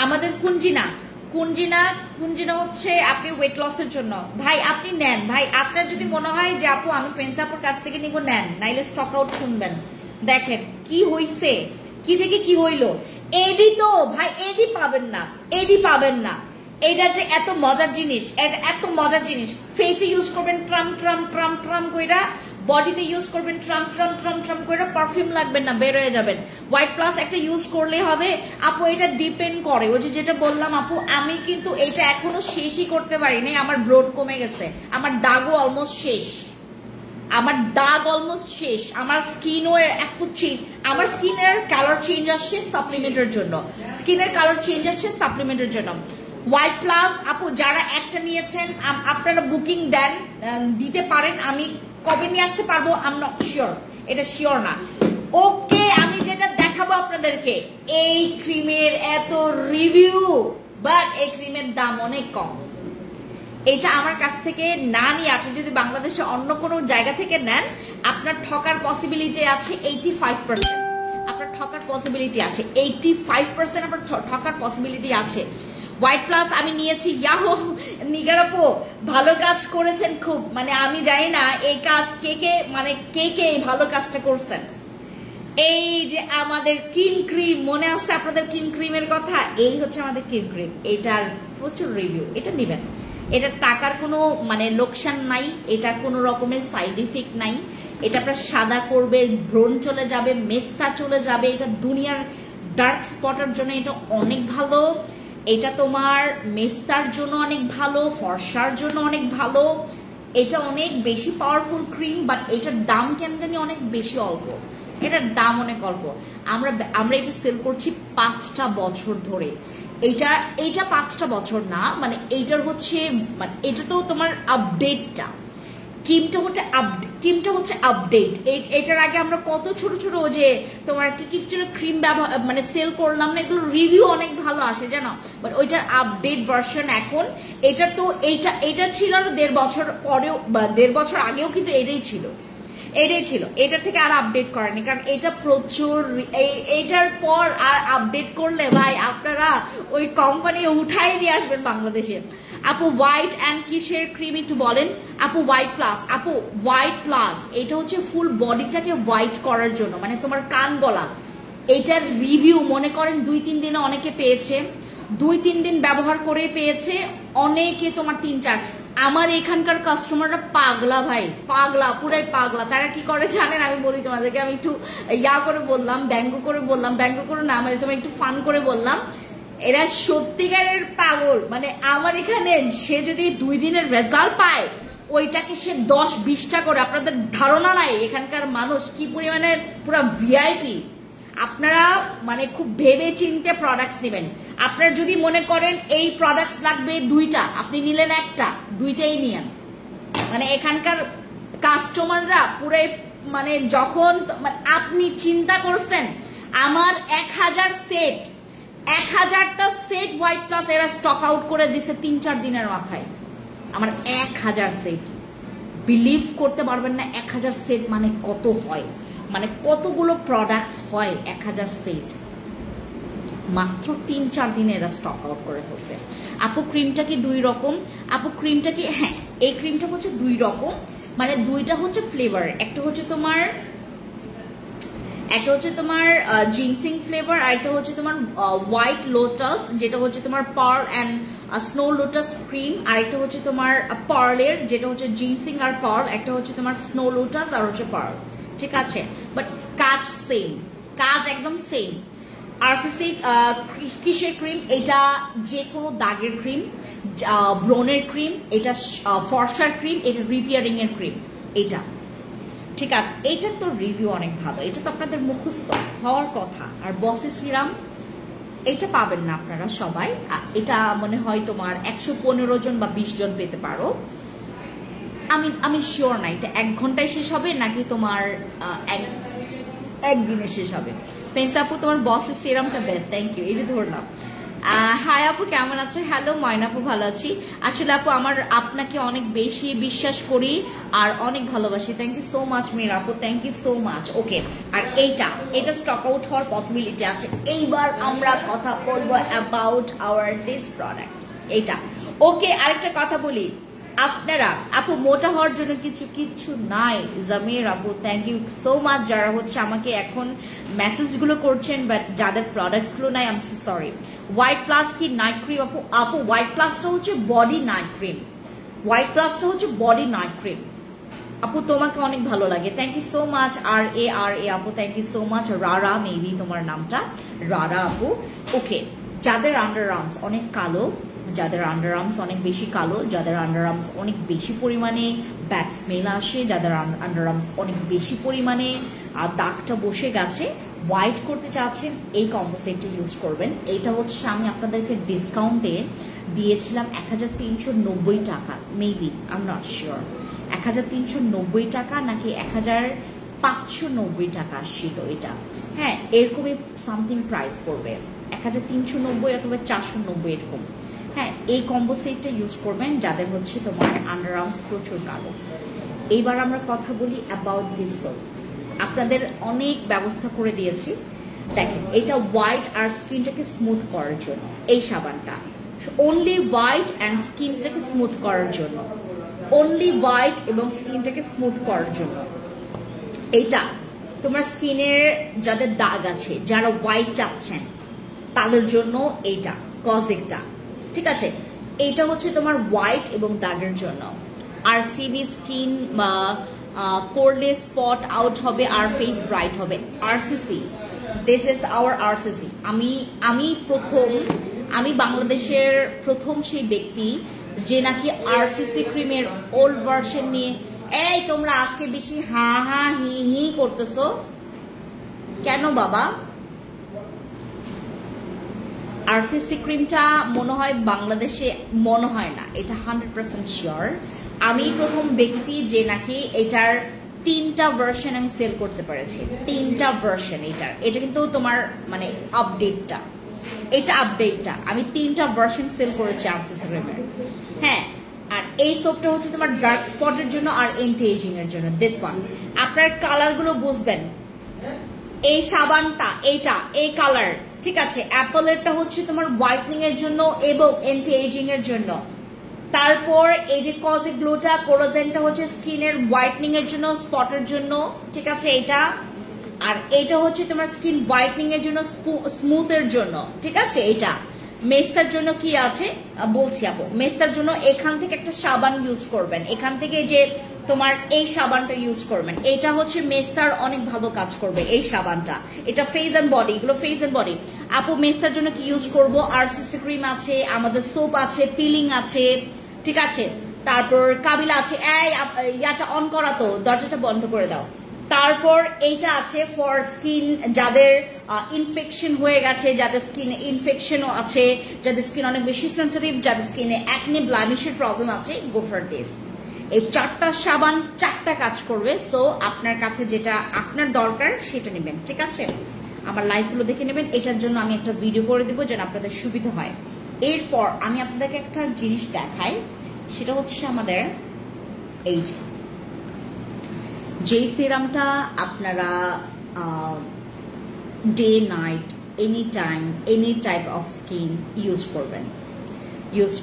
আমাদের কুঞ্জিনা হচ্ছে আপনি ওয়েট লসের জন্য। ভাই আপনি নেন, ভাই আপনার যদি মনে হয় যে আপু আমি ফ্রেন্ডস আপুর কাছ থেকে নিব, নেন, নাইলে স্টক আউট শুনবেন। দেখেন কি হইছে, কি থেকে কি হইলো। এডি তো ভাই, এডি পাবেন না। এটা যে এত মজার জিনিস, এত মজার জিনিস। ফেসে ইউজ করবেন ট্রাম ট্রাম ট্রাম ট্রাম কইরা, বডিতে ইউজ করবেন ট্রাম ট্রাম ট্রাম ট্রাম কইরা, পারফিউম লাগবেন না, বের হয়ে যাবেন। হোয়াইট প্লাস একটা ইউজ করলে হবে আপু, এটা ডিপেন্ড করে। ওই যেটা বললাম আপু, আমি কিন্তু এটা এখনো শেষই করতে পারিনি। আমার ব্রোড কমে গেছে, আমার দাগও অলমোস্ট শেষ, আমার স্কিনও একটু চেঞ্জ, আমার স্কিনের কালার চেঞ্জ আসছে সাপ্লিমেন্টের জন্য, হোয়াইট প্লাস আপু যারা একটা নিয়েছেন আপনারা বুকিং দেন, দিতে পারেন। আমি কবে নিয়ে আসতে পারবো আই এম নট শিওর, এটা শিওর না। ওকে, আমি যেটা দেখাবো আপনাদেরকে, এই ক্রিমের এত রিভিউ, বাট এই ক্রিমের দাম অনেক কম। এটা আমার কাছ থেকে না নিয়ে আপনি যদি বাংলাদেশে অন্য কোনো জায়গা থেকে নেন, আপনার ঠকার পসিবিলিটি আছে 85%। আপনার ঠকার পসিবিলিটি আছে 85%, আপনার ঠকার পসিবিলিটি আছে। হোয়াইট প্লাস আমি নিয়েছি, ইয়াহো নিগারাপো ভালো কাজ করেছেন খুব, মানে আমি জানি না এই কাজ কে কে ভালো কাজটা করছেন। এই যে আমাদের কিং ক্রিম, মনে আছে আপনাদের কিং ক্রিমের কথা? এই হচ্ছে আমাদের কিং ক্রিম, এটার প্রচুর রিভিউ, এটা নেবেন। এটা টাকার কোনো মানে লোকসান নাই, এটা কোনো রকমের সাইড ইফেক্ট নাই। এটা আপনার সাদা করবে, ব্রণ চলে যাবে, মেস্তা চলে যাবে, এটা দুনিয়ার ডার্ক স্পটের জন্য এটা অনেক ভালো। এটা তোমার মেস্তার জন্য অনেক ভালো, ফর্সার জন্য অনেক ভালো। এটা অনেক বেশি পাওয়ারফুল ক্রিম, বাট এটার দাম কেন জানি অনেক বেশি অল্প, এটার দাম অনেক অল্প। আমরা এটা সেল করছি 5টা বছর ধরে। এইটা 5টা বছর না, মানে এইটার হচ্ছে মানে এটা তো তোমার আপডেটটা, ক্রিমটা হচ্ছে আপডেট। এটার আগে আমরা কত ছোট ছোট যে তোমার কি ক্রিম ব্যবহার মানে সেল করলাম না, এগুলো রিভিউ অনেক ভালো আসে জানো, বাট ওইটার আপডেট ভার্সন এখন। এটা তো এটা ছিল আর 1.5 বছর পরেও বা 1.5 বছর আগেও কিন্তু এটাই ছিল। এটা থেকে আর আপডেট করেনি, কারণ এটা প্রচুর এইটার পর আর আপডেট করলে ভাই আপনারা ওই কোম্পানি উঠাই নিয়ে আসবেন বাংলাদেশে। আপু হোয়াইট অ্যান্ড কিসের ক্রিম একটু বলেন? আপু হোয়াইট প্লাস এটা হচ্ছে ফুল বডিটাকে হোয়াইট করার জন্য, মানে তোমার কান গলা। এটার রিভিউ মনে করেন 2-3 দিনে অনেকে পেয়েছে, 2-3 দিন ব্যবহার করে পেয়েছে অনেকে, তোমার 3-4। আমার এখানকার কাস্টমাররা পাগলা ভাই, পাগলা, পুরাই পাগলা। তারা কি করে জানেন? আমি বলি তোমাদেরকে, আমি একটু ব্যঙ্গ করে না, মানে তোমার একটু ফান করে বললাম। এরা সত্যিকারের পাগল, মানে আমার এখানে সে যদি 2 দিনের রেজাল্ট পায়, ওইটাকে সে 10-20টা করে। আপনাদের ধারণা নাই এখানকার মানুষ কি পরিমাণে পুরো ভিআইপি। আপনারা মানে খুব ভেবে চিনতে প্রোডাক্টস নেবেন। আপনার যদি মনে করেন এই প্রোডাক্টস লাগবে 2টা, আপনি নিলেন একটা, 2টাই নিয়েন। মানে এখানকার কাস্টমাররা পুরো মানে যখন আপনি চিন্তা করছেন আমার 1000টা সেট হোয়াইট প্লাস এরা স্টক আউট করে দিছে 3-4 দিনের মাথায়। আমার 1000 সেট, বিলিভ করতে পারবেন না 1000 সেট মানে কত হয়, মানে কতগুলো প্রোডাক্টস হয় 1000 সেট। মাত্র 3-4 দিনে এরা স্টক আউট করে ফেলছে। আপু ক্রিমটা কি 2 রকম? আপু ক্রিমটা কি, হ্যাঁ এই ক্রিমটা হচ্ছে 2 রকম, মানে 2টা হচ্ছে ফ্লেভার। একটা হচ্ছে তোমার জিনসিং ফ্লেভার, আর একটা হচ্ছে তোমার হোয়াইট লোটাস, যেটা হচ্ছে তোমার pearl and snow lotus cream. আর একটা হচ্ছে তোমার পার্লের, যেটা হচ্ছে জিনসিং আর পার্ল। একটা হচ্ছে তোমার স্নো লোটাস আর হচ্ছে পার্ল, ঠিক আছে, বাট কাজ একদম সেম। আরসিসি কিসের ক্রিম? এটা যে কোনো দাগের ক্রিম, ব্রণের ক্রিম, এটা ফর্সার ক্রিম, এটা রিপেয়ারিং এর ক্রিম, এটা ঠিক আছে। এইটার তো রিভিউ অনেক ভালো, এটা তো আপনাদের মুখস্থ হওয়ার কথা। আর বসি সিরাম এটা পাবেন না আপনারা সবাই, এটা মনে হয় তোমার 115 জন বা 20 জন পেতে পারো। আমি শিওর না এটা 1 ঘন্টায় শেষ হবে নাকি তোমার একদিনে শেষ হবে। ফ্রেন্ডস আপু তোমার বসের সিরামটা বেস্ট, থ্যাংক ইউ। এই যে ধরলাম। হাই আপু কেমন আছো? হ্যালো ময়না আপু, ভালো আছি। আসলে আপু আপনাকে অনেক বেশি বিশ্বাস করি আর অনেক ভালোবাসি। থ্যাংক ইউ সো মাচ মেয়ের আপু, থ্যাংক ইউ সো মাচ। ওকে, আর এটা স্টক আউট হওয়ার পসিবিলিটি আছে। এইবার আমরা কথা বলবো অ্যাবাউট আওয়ার দিস প্রোডাক্ট, এইটা। ওকে, আরেকটা কথা বলি, আপনারা আপু মোটা হওয়ার জন্য কিছু নাই। জামির আপু থ্যাংক ইউ সো মাচ, যারা হচ্ছে আমাকে এখন মেসেজগুলো করছেন, বাট যাদের প্রোডাক্টস গুলো নাই, I am so sorry. White plus কি নাইট ক্রিম? আপু হোয়াইট প্লাসটা হচ্ছে বডি নাইট ক্রিম। আপু তোমাকে অনেক ভালো লাগে, থ্যাংক ইউ সো মাচ। আর এ আপু thank you so much. Rara, maybe তোমার নামটা রারা আপু। ওকে, যাদের আন্ডার আর্মস অনেক কালো, যাদের আন্ডার আর্মস অনেক বেশি কালো, যাদের আন্ডার আর্মস অনেক বেশি পরিমাণে ব্যাড স্মেল আসে, যাদের আন্ডার আর্মস অনেক বেশি পরিমাণে দাগটা বসে গেছে, হোয়াইট করতে চাচ্ছেন, এই কম্বো সেটটা ইউজ করবেন। এইটা হচ্ছে আমি আপনাদেরকে ডিসকাউন্টে দিয়েছিলাম 1390 টাকা, maybe I am not sure 1390 টাকা নাকি 1590 টাকা ছিল এটা। হ্যাঁ, এরকমই সামথিং প্রাইস পড়বে, 1390 অথবা 490 এরকম। হ্যাঁ, এই কম্বো সেটটা ইউজ করবেন যাদের হচ্ছে তোমার আন্ডার আর্মস প্রচুর কালো। এইবার আমরা কথা বলি অ্যাবাউট দিস সোপ। আপনাদের অনেক ব্যবস্থা করে দিয়েছি। দেখেন, এটা হোয়াইট আর স্কিনটাকে স্মুথ করার জন্য এই সাবানটা, অনলি হোয়াইট অ্যান্ড স্কিনটাকে স্মুথ করার জন্য, অনলি হোয়াইট এবং স্কিনটাকে স্মুথ করার জন্য। এইটা তোমার স্কিনের যাদের দাগ আছে, যারা হোয়াইট চাচ্ছেন তাদের জন্য এইটা কজিকটা, ঠিক আছে। এইটা হচ্ছে তোমার হোয়াইট এবং দাগের জন্য। আর সিভি স্কিন বা কোল্ডে স্পট আউট হবে আর ফেস ব্রাইট হবে। RCC, this is our RCC. আমি বাংলাদেশের প্রথম সেই ব্যক্তি যে নাকি আরসিসি ক্রিমের ওল্ড ভার্সন নিয়ে, এই তোমরা আজকে বেশি হা হা হি হি করতেছো কেন বাবা? আরসিসি ক্রিমটা মনে হয় বাংলাদেশে, মনে হয় না, এটা 100% শিওর আমি প্রথম ব্যক্তি যে নাকি এটার 3টা ভার্সন আমি সেল করতে পেরেছি। 3টা ভার্সন এটা কিন্তু তোমার মানে আপডেটটা, এটা আপডেটটা আমি 3টা ভার্সন সেল করেছি আরসিসি ক্রিমের। হ্যাঁ, আর এই সোপটা হচ্ছে তোমার ডার্ক স্পটের জন্য আর এন্টি এজিং এর জন্য। দিস ওয়ান আপনার কালার গুলো বুঝবেন। এই সাবানটা এইটা এই কালার, ঠিক আছে। অ্যাপলেরটা হচ্ছে তোমার হোয়াইটনিং এর জন্য এবং এন্টি এজিং এর জন্য। তারপর এই যে কজিক গ্লোটা কোলাজেনটা হচ্ছে স্কিনের হোয়াইটনিং এর জন্য, স্পটের জন্য, ঠিক আছে এটা। আর এইটা হচ্ছে তোমার স্কিন হোয়াইটনিং এর জন্য, স্মুথ এর জন্য, ঠিক আছে এটা। মেস্তার জন্য কি আছে বলছি আপু। মেস্তার জন্য এখান থেকে একটা সাবান ইউজ করবেন, এখান থেকে যে তোমার এই সাবানটা ইউজ করবেন। এটা হচ্ছে মেস্তার অনেক ভালো কাজ করবে এই সাবানটা। এটা ফেস এন্ড বডি, এগুলো ফেস এন্ড বডি। আপু মেস্তার জন্য কি ইউজ করবো? আরসিসি ক্রিম আছে, আমাদের সোপ আছে, পিলিং আছে, ঠিক আছে। তারপর কাবিলা আছে। এই ইয়াটা অন করা তো, দরজাটা বন্ধ করে দাও। তারপর এইটা আছে ফর স্কিন যাদের ইনফেকশন হয়ে গেছে, যাদের স্কিনে ইনফেকশনও আছে, যাদের স্কিন অনেক বেশি সেন্সিটিভ, যাদের স্কিনে অ্যাকনে ব্লামিশের প্রবলেম আছে, গো ফর দিস। এই 4টা সাবান 4টা কাজ করবে। সো আপনার কাছে যেটা আপনার দরকার সেটা নেবেন, ঠিক আছে। আমার লাইভগুলো দেখে নেবেন। এটার জন্য আমি একটা ভিডিও করে দেবো যেন আপনাদের সুবিধা হয়। এরপর আমি আপনাদেরকে একটা জিনিস দেখাই, সেটা হচ্ছে আমাদের এই যে সিরামটা আপনারা day night any time any type of skin use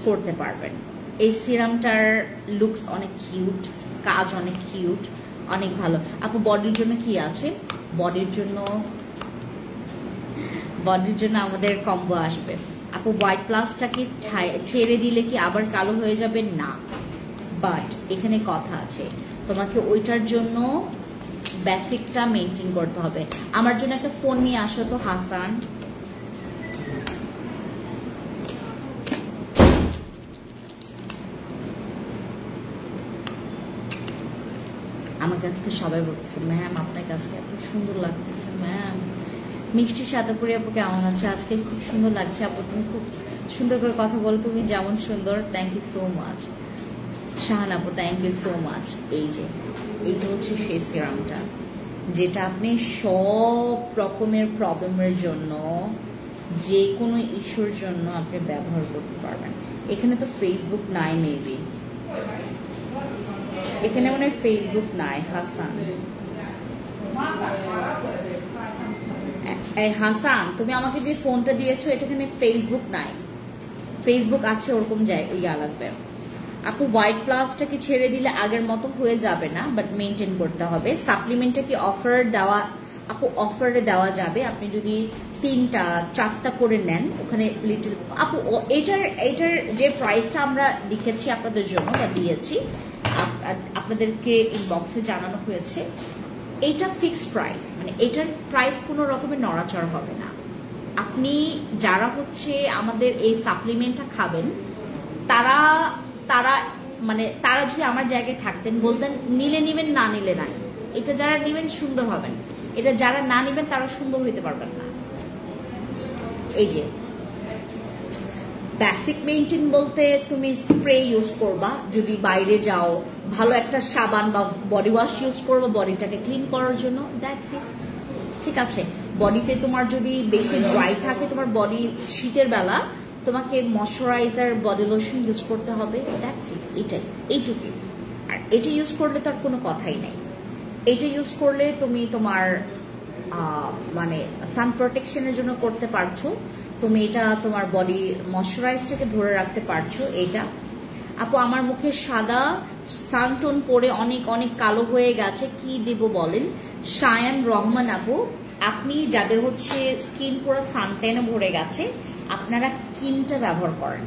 করতে পারবেন। এই সিরামটার লুকস অনেক কিউট, কাজ অনেক কিউট, অনেক ভালো। আপু বডির জন্য কি আছে? বডির জন্য আমাদের কম্বো আসবে। আপু হোয়াইট প্লাসটাকে ছেড়ে দিলে কি আবার কালো হয়ে যাবে? না, বাট এখানে কথা আছে, তোমাকে ওইটার জন্য বেসিকটা মেনটেন করতে হবে। আমার জন্য একটা ফোন নিয়ে আসো তো হাসান। আমার কাছে সবাই বলতেছে ম্যাম আপনার কাছে এত সুন্দর লাগতেছে ম্যাম। মিষ্টি সাদাপুরি আপু কেমন আছে? আজকে খুব সুন্দর লাগছে আপু, তুমি খুব সুন্দর করে কথা বলো, তুমি যেমন সুন্দর। Thank you so much Shahan আপু, থ্যাংক ইউ সো মাচ। এইটা হচ্ছে সেই সিরামটা যেটা আপনি সব রকমের প্রবলেমের জন্য, যে কোনো ইস্যুর জন্য আপনি ব্যবহার করতে পারবেন। এখানে তো ফেসবুক নাই, মেবি এখানে মনে হয় ফেসবুক নাই। হাসান তুমি আমাকে যে ফোনটা দিয়েছো এটাখানে ফেসবুক নাই, ফেসবুক আছে ওরকম ইয়া লাগবে। আপু হোয়াইট প্লাসটাকে ছেড়ে দিলে আগের মতো হয়ে যাবে না, বাট মেনটেন করতে হবে। সাপ্লিমেন্টটা কি অফার দেওয়া? আপু অফারে দেওয়া যাবে, আপনি যদি 3টা 4টা করে নেন ওখানে লিটল। আপু এটার যে প্রাইসটা আমরা লিখেছি আপনাদের জন্য বা দিয়েছি, আপনাদেরকে ইনবক্সে জানানো হয়েছে, এইটা ফিক্সড প্রাইস, মানে এটার প্রাইস কোনো রকমের নড়াচড়া হবে না। আপনি যারা হচ্ছে আমাদের এই সাপ্লিমেন্টটা খাবেন তারা যদি আমার জায়গায় থাকতেন বলতেন নিলে নিবেন, না নিলে নাই। এটা যারা নিবেন সুন্দর হবেন, এটা যারা না নিবেন তারা সুন্দর হইতে পারবেন না। এই যে বেসিক মেইনটেইন বলতে তুমি স্প্রে ইউজ করবা, যদি বাইরে যাও ভালো একটা সাবান বা বডি ওয়াশ ইউজ করবা বডিটাকে ক্লিন করার জন্য, দ্যাটস ইট, ঠিক আছে। বডিতে তোমার যদি বেশি ড্রাই থাকে, তোমার বডি শীতের বেলা তোমাকে ময়শ্চারাইজার, বডি লোশন ইউজ করতে হবে, দ্যাটস ইট, এটাই, এইটুকুই। আর এটা ইউজ করলে তো আর কোনো কথাই নাই। এটা ইউজ করলে তুমি তোমার মানে সান প্রোটেকশনের জন্য করতে পারছো, তুমি এটা তোমার বডি ময়শ্চারাইজটাকে ধরে রাখতে পারছো। এটা আপু আমার মুখে সাদা সানটোন পরে অনেক অনেক কালো হয়ে গেছে, কি দেব বলেন? শায়ান রহমান আপু, আপনি যাদের হচ্ছে স্কিন পুরো সানটেনে ভরে গেছে, আপনারা ক্রিমটা ব্যবহার করেন,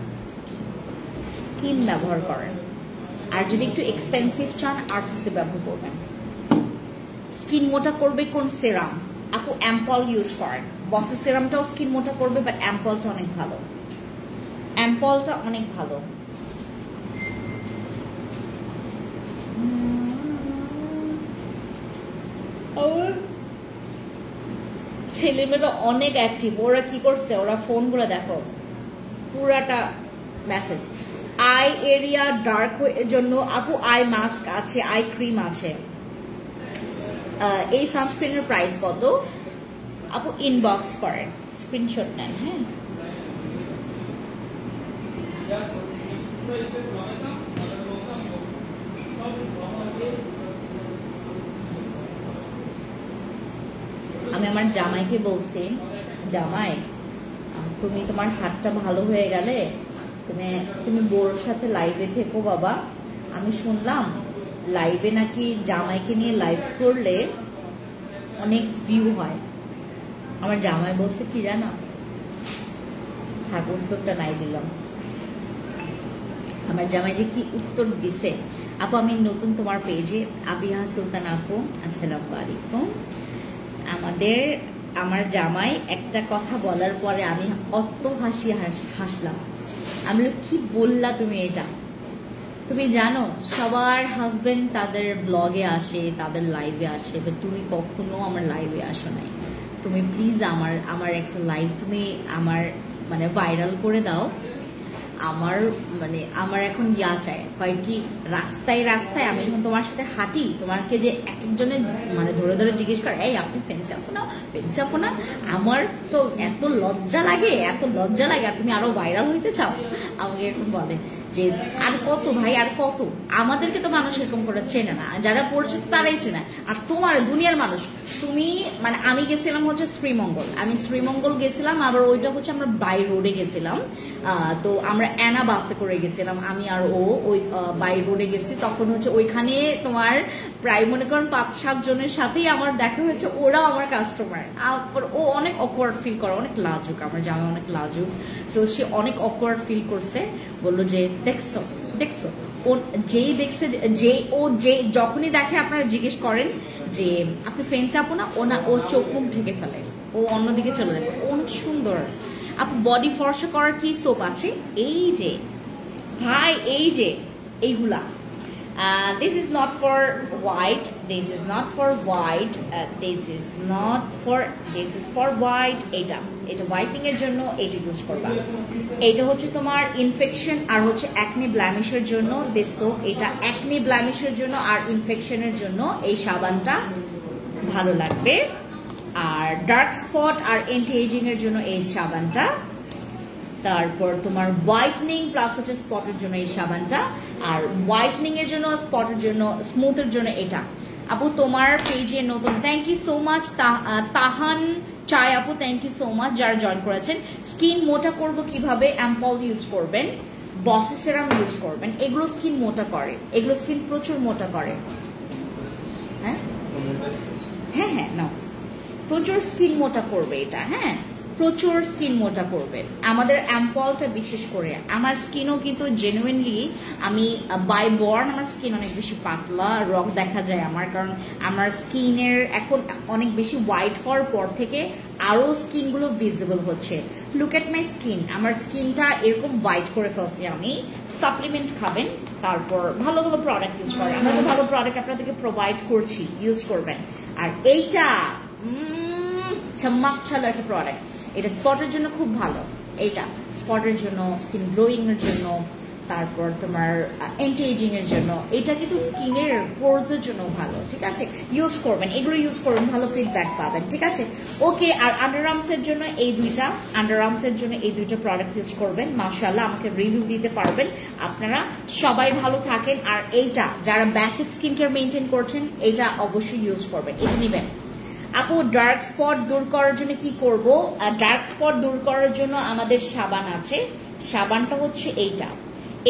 ক্রিম ব্যবহার করেন। আর যদি একটু এক্সপেন্সিভ চান আরসিসি ব্যবহার করবেন। স্কিন মোটা করবে কোন সেরাম? আপু অ্যাম্পল ইউজ করেন। বসের সেরামটাও স্কিন মোটা করবে, বাট অ্যাম্পলটা অনেক ভালো, অ্যাম্পলটা অনেক ভালো। ছেলেমেয়েরা অনেক অ্যাক্টিভ, ওরা কি করছে, ওরা ফোনগুলো দেখো, পুরাটা মেসেজ। আই এরিয়া ডার্ক এর জন্য আপু আই মাস্ক আছে, আই ক্রিম আছে। এই সানস্ক্রিনের প্রাইস কত আপু? ইনবক্স করেন, স্ক্রিনশট নেন। হ্যাঁ, আমি আমার জামাইকে বলছি, জামাই তুমি তোমার হাতটা ভালো হয়ে গেলে তুমি তুমি বোর সাথে লাইভে থেকো বাবা। আমি শুনলাম লাইভে নাকি জামাইকে নিয়ে লাইভ করলে অনেক ভিউ হয়। আমার জামাই বলছে কি জানো, থাক উত্তরটা নাই দিলাম। আমার জামাই যে কি উত্তর দিছে, আপু আমি নতুন তোমার পেজে, আবিহা সুলতান আপু আসসালামু আলাইকুম। আমার জামাই একটা কথা বলার পরে আমি অত হাসলাম। আমি কি বললা তুমি এটা? তুমি জানো সবার হাজবেন্ড তাদের ব্লগে আসে, তাদের লাইভে আসে, বাট তুমি কখনো আমার লাইভে আসো নাই। তুমি প্লিজ আমার একটা লাইভ তুমি আমার মানে ভাইরাল করে দাও। আমার এখন ইয়া চাই, হয় কি রাস্তায় রাস্তায় আমি যখন তোমার সাথে হাঁটি, তোমাকে যে এক একজনে মানে ধরে ধরে জিজ্ঞেস করে, এই আপনি ফেন্সি আপু না, ফেন্সি আপু না। আমার তো এত লজ্জা লাগে, এত লজ্জা লাগে। আর তুমি আরো ভাইরাল হইতে চাও? আমাকে এরকম বলে যে আর কত ভাই, আর কত? আমাদেরকে তো মানুষ এরকম করে চেনে না, যারা পরিচিত তারাই চেনে। আর তোমার দুনিয়ার মানুষ, তুমি মানে আমি গেছিলাম হচ্ছে শ্রীমঙ্গল, আমি শ্রীমঙ্গল গেছিলাম, আবার ওইটা হচ্ছে আমরা বাই রোডে গেছিলাম। তো আমরা অ্যানা বাসে করে গেছিলাম, আমি আর ও ওই বাই রোডে গেছি। তখন হচ্ছে ওইখানে তোমার প্রায় মনে করেন 5-7 জনের সাথেই আমার দেখা হয়েছে, ওরাও আমার কাস্টমার। ও অনেক অকওয়ার্ড ফিল করে, অনেক লাজুক, আমার জামাই অনেক লাজুক। তো সে অনেক অকওয়ার্ড ফিল করছে, বললো যে দেখছো দেখছো, ও যেই দেখছে, যে যখনই দেখে আপনারা জিজ্ঞেস করেন যে আপনি ফ্রেন্ডস আপু না, ও চোখ মুখ ঢেকে ফেলে, ও অন্যদিকে চলে যাবে। অনেক সুন্দর আপু। বডি ফর্সা করার কি সোপ আছে? এই যে ভাই, এই যে এইগুলা, this is not for white, this is not for white, this is for white। এটা হোয়াইটনিং এর জন্য এটা ইউজ করবা। এটা হচ্ছে তোমার ইনফেকশন আর হচ্ছে অ্যাকনি ব্ল্যামিশের জন্য দিস সোপ। এটা অ্যাকনি ব্ল্যামিশের জন্য আর ইনফেকশনের জন্য এই সাবানটা ভালো লাগবে। আর ডার্ক স্পট আর এন্টি এজিং এর জন্য এই সাবানটা। তারপর তোমার হোয়াইটনিং প্লাস হচ্ছে স্পটের জন্য এই সাবানটা, আর হোয়াইটনিং এর জন্য, স্পটের জন্য, স্মুথের জন্য এটা। আপু তোমার পেজে নতুন, থ্যাংক ইউ সো মাচ তাহান চাই আপু, থ্যাংক ইউ সো মাচ যারা জয়েন করেছেন। স্কিন মোটা করব কিভাবে? অ্যাম্পল ইউজ করবেন, বসি সেরাম ইউজ করবেন, এগুলো স্কিন মোটা করে, এগুলো স্কিন প্রচুর মোটা করে। হ্যাঁ হ্যাঁ হ্যাঁ, না প্রচুর স্কিন মোটা করবে এটা। হ্যাঁ, প্রচুর স্কিন মোটা করবে আমাদের অ্যাম্পলটা, বিশেষ করে আমার স্কিনও কিন্তু জেনুইনলি আমি বাই বর্ন আমার স্কিন অনেক বেশি পাতলা, রক দেখা যায় আমার, কারণ আমার স্কিনের এখন অনেক বেশি হোয়াইট হওয়ার পর থেকে আরো স্কিনগুলো ভিজিবল হচ্ছে। লুক এট মাই স্কিন, আমার স্কিনটা এরকম হোয়াইট করে ফেলছি আমি। সাপ্লিমেন্ট খাবেন, তারপর ভালো ভালো প্রোডাক্ট ইউজ করেন, আমরা তো ভালো প্রোডাক্ট আপনাদেরকে প্রোভাইড করছি, ইউজ করবেন। আর এইটা ছম্মাক ছাড়া একটা প্রোডাক্ট, এটা স্পটের জন্য খুব ভালো। এইটা স্পটের জন্য, স্কিন গ্লোয়িং এর জন্য, তারপর তোমার অ্যান্টি এজিং এর জন্য, এটা কিন্তু স্কিনের পোরস এর জন্য ভালো, ঠিক আছে? ইউজ করবেন, এগুলো ইউজ করবেন, ভালো ফিডব্যাক পাবেন, ঠিক আছে? ওকে, আর আন্ডার আর্মস এর জন্য এই দুইটা, আন্ডার আর্মস এর জন্য এই দুইটা প্রোডাক্ট ইউজ করবেন। মাশাআল্লাহ, আমাকে রিভিউ দিতে পারবেন। আপনারা সবাই ভালো থাকেন। আর এইটা যারা বেসিক স্কিন কেয়ার মেনটেন করছেন, এটা অবশ্যই ইউজ করবেন, এটা নেবেন। আপু, ডার্ক স্পট দূর করার জন্য কি করব? ডার্ক স্পট দূর করার জন্য আমাদের সাবান আছে। সাবানটা হচ্ছে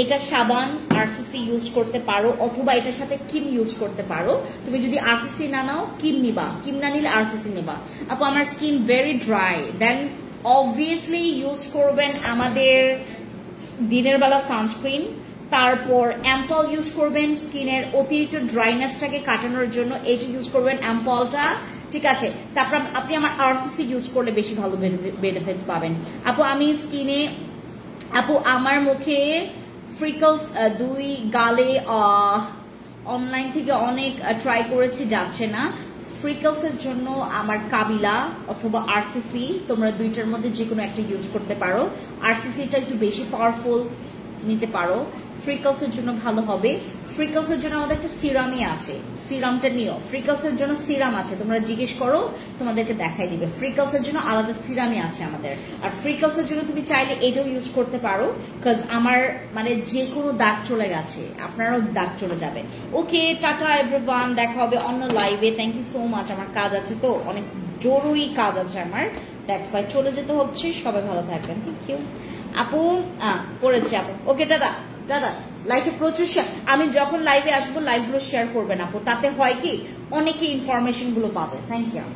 এটা সাবান আরসিসি ইউজ করতে পারো, অথবা এটার সাথে কিম ইউজ করতে পারো। তুমি যদি আরসিসি না নাও, কিম নিবা, কিম না নিলে আরসিসি নিবা। আপু, আমার skin very dry, then obviously use করবেন আমাদের দিনের বেলা সানস্ক্রিন, তারপর অ্যাম্পল ইউজ করবেন স্কিনের অতিরিক্ত ড্রাইনেসটাকে কাটানোর জন্য, এটা ইউজ করবেন অ্যাম্পলটা, ঠিক আছে? তারপর আপনি আমার আরসিসি ইউজ করলে বেশি ভালো বেনিফিটস পাবেন। আপু, আমি স্কিনে, আপু আমার মুখে ফ্রিকলস, দুই গালে, অনলাইন থেকে অনেক ট্রাই করেছি, যাচ্ছে না। ফ্রিকলস এর জন্য আমার কাবিলা অথবা আরসিসি, তোমরা দুইটার মধ্যে যে কোনো একটা ইউজ করতে পারো। আরসিসিটা একটু বেশি পাওয়ারফুল, নিতে পারো। ফ্রিকলস এর জন্য ভালো হবে। ফ্রিকলস এর জন্য আমাদের একটা সিরামই আছে, সিরামটা নিও। ফ্রিকলস এর জন্য সিরাম আছে, তোমরা জিজ্ঞেস করো, তোমাদেরকে দেখাই দিবে। ফ্রিকলস এর জন্য আলাদা সিরামই আছে আমাদের। আর ফ্রিকলস এর জন্য তুমি চাইলে এটাও ইউজ করতে পারো, বিকজ আমার মানে যে কোনো দাগ চলে গেছে, আপনারও দাগ চলে যাবে। ওকে, টাটা এভরিওয়ান, দেখা হবে অন্য লাইভে। Thank you so much. আমার কাজ আছে, তো অনেক জরুরি কাজ আছে আমার, দ্যাটস ওয়াই চলে যেতে হচ্ছে। সবাই ভালো থাকবেন। থ্যাংক ইউ আপু, পড়েছি আপু। ওকে, দাদা দাদা, লাইভে প্রচুর আমি যখন লাইভে আসবো লাইভগুলো শেয়ার করবেন আপু, তাতে হয় কি অনেকে ইনফরমেশন গুলো পাবে। Thank you.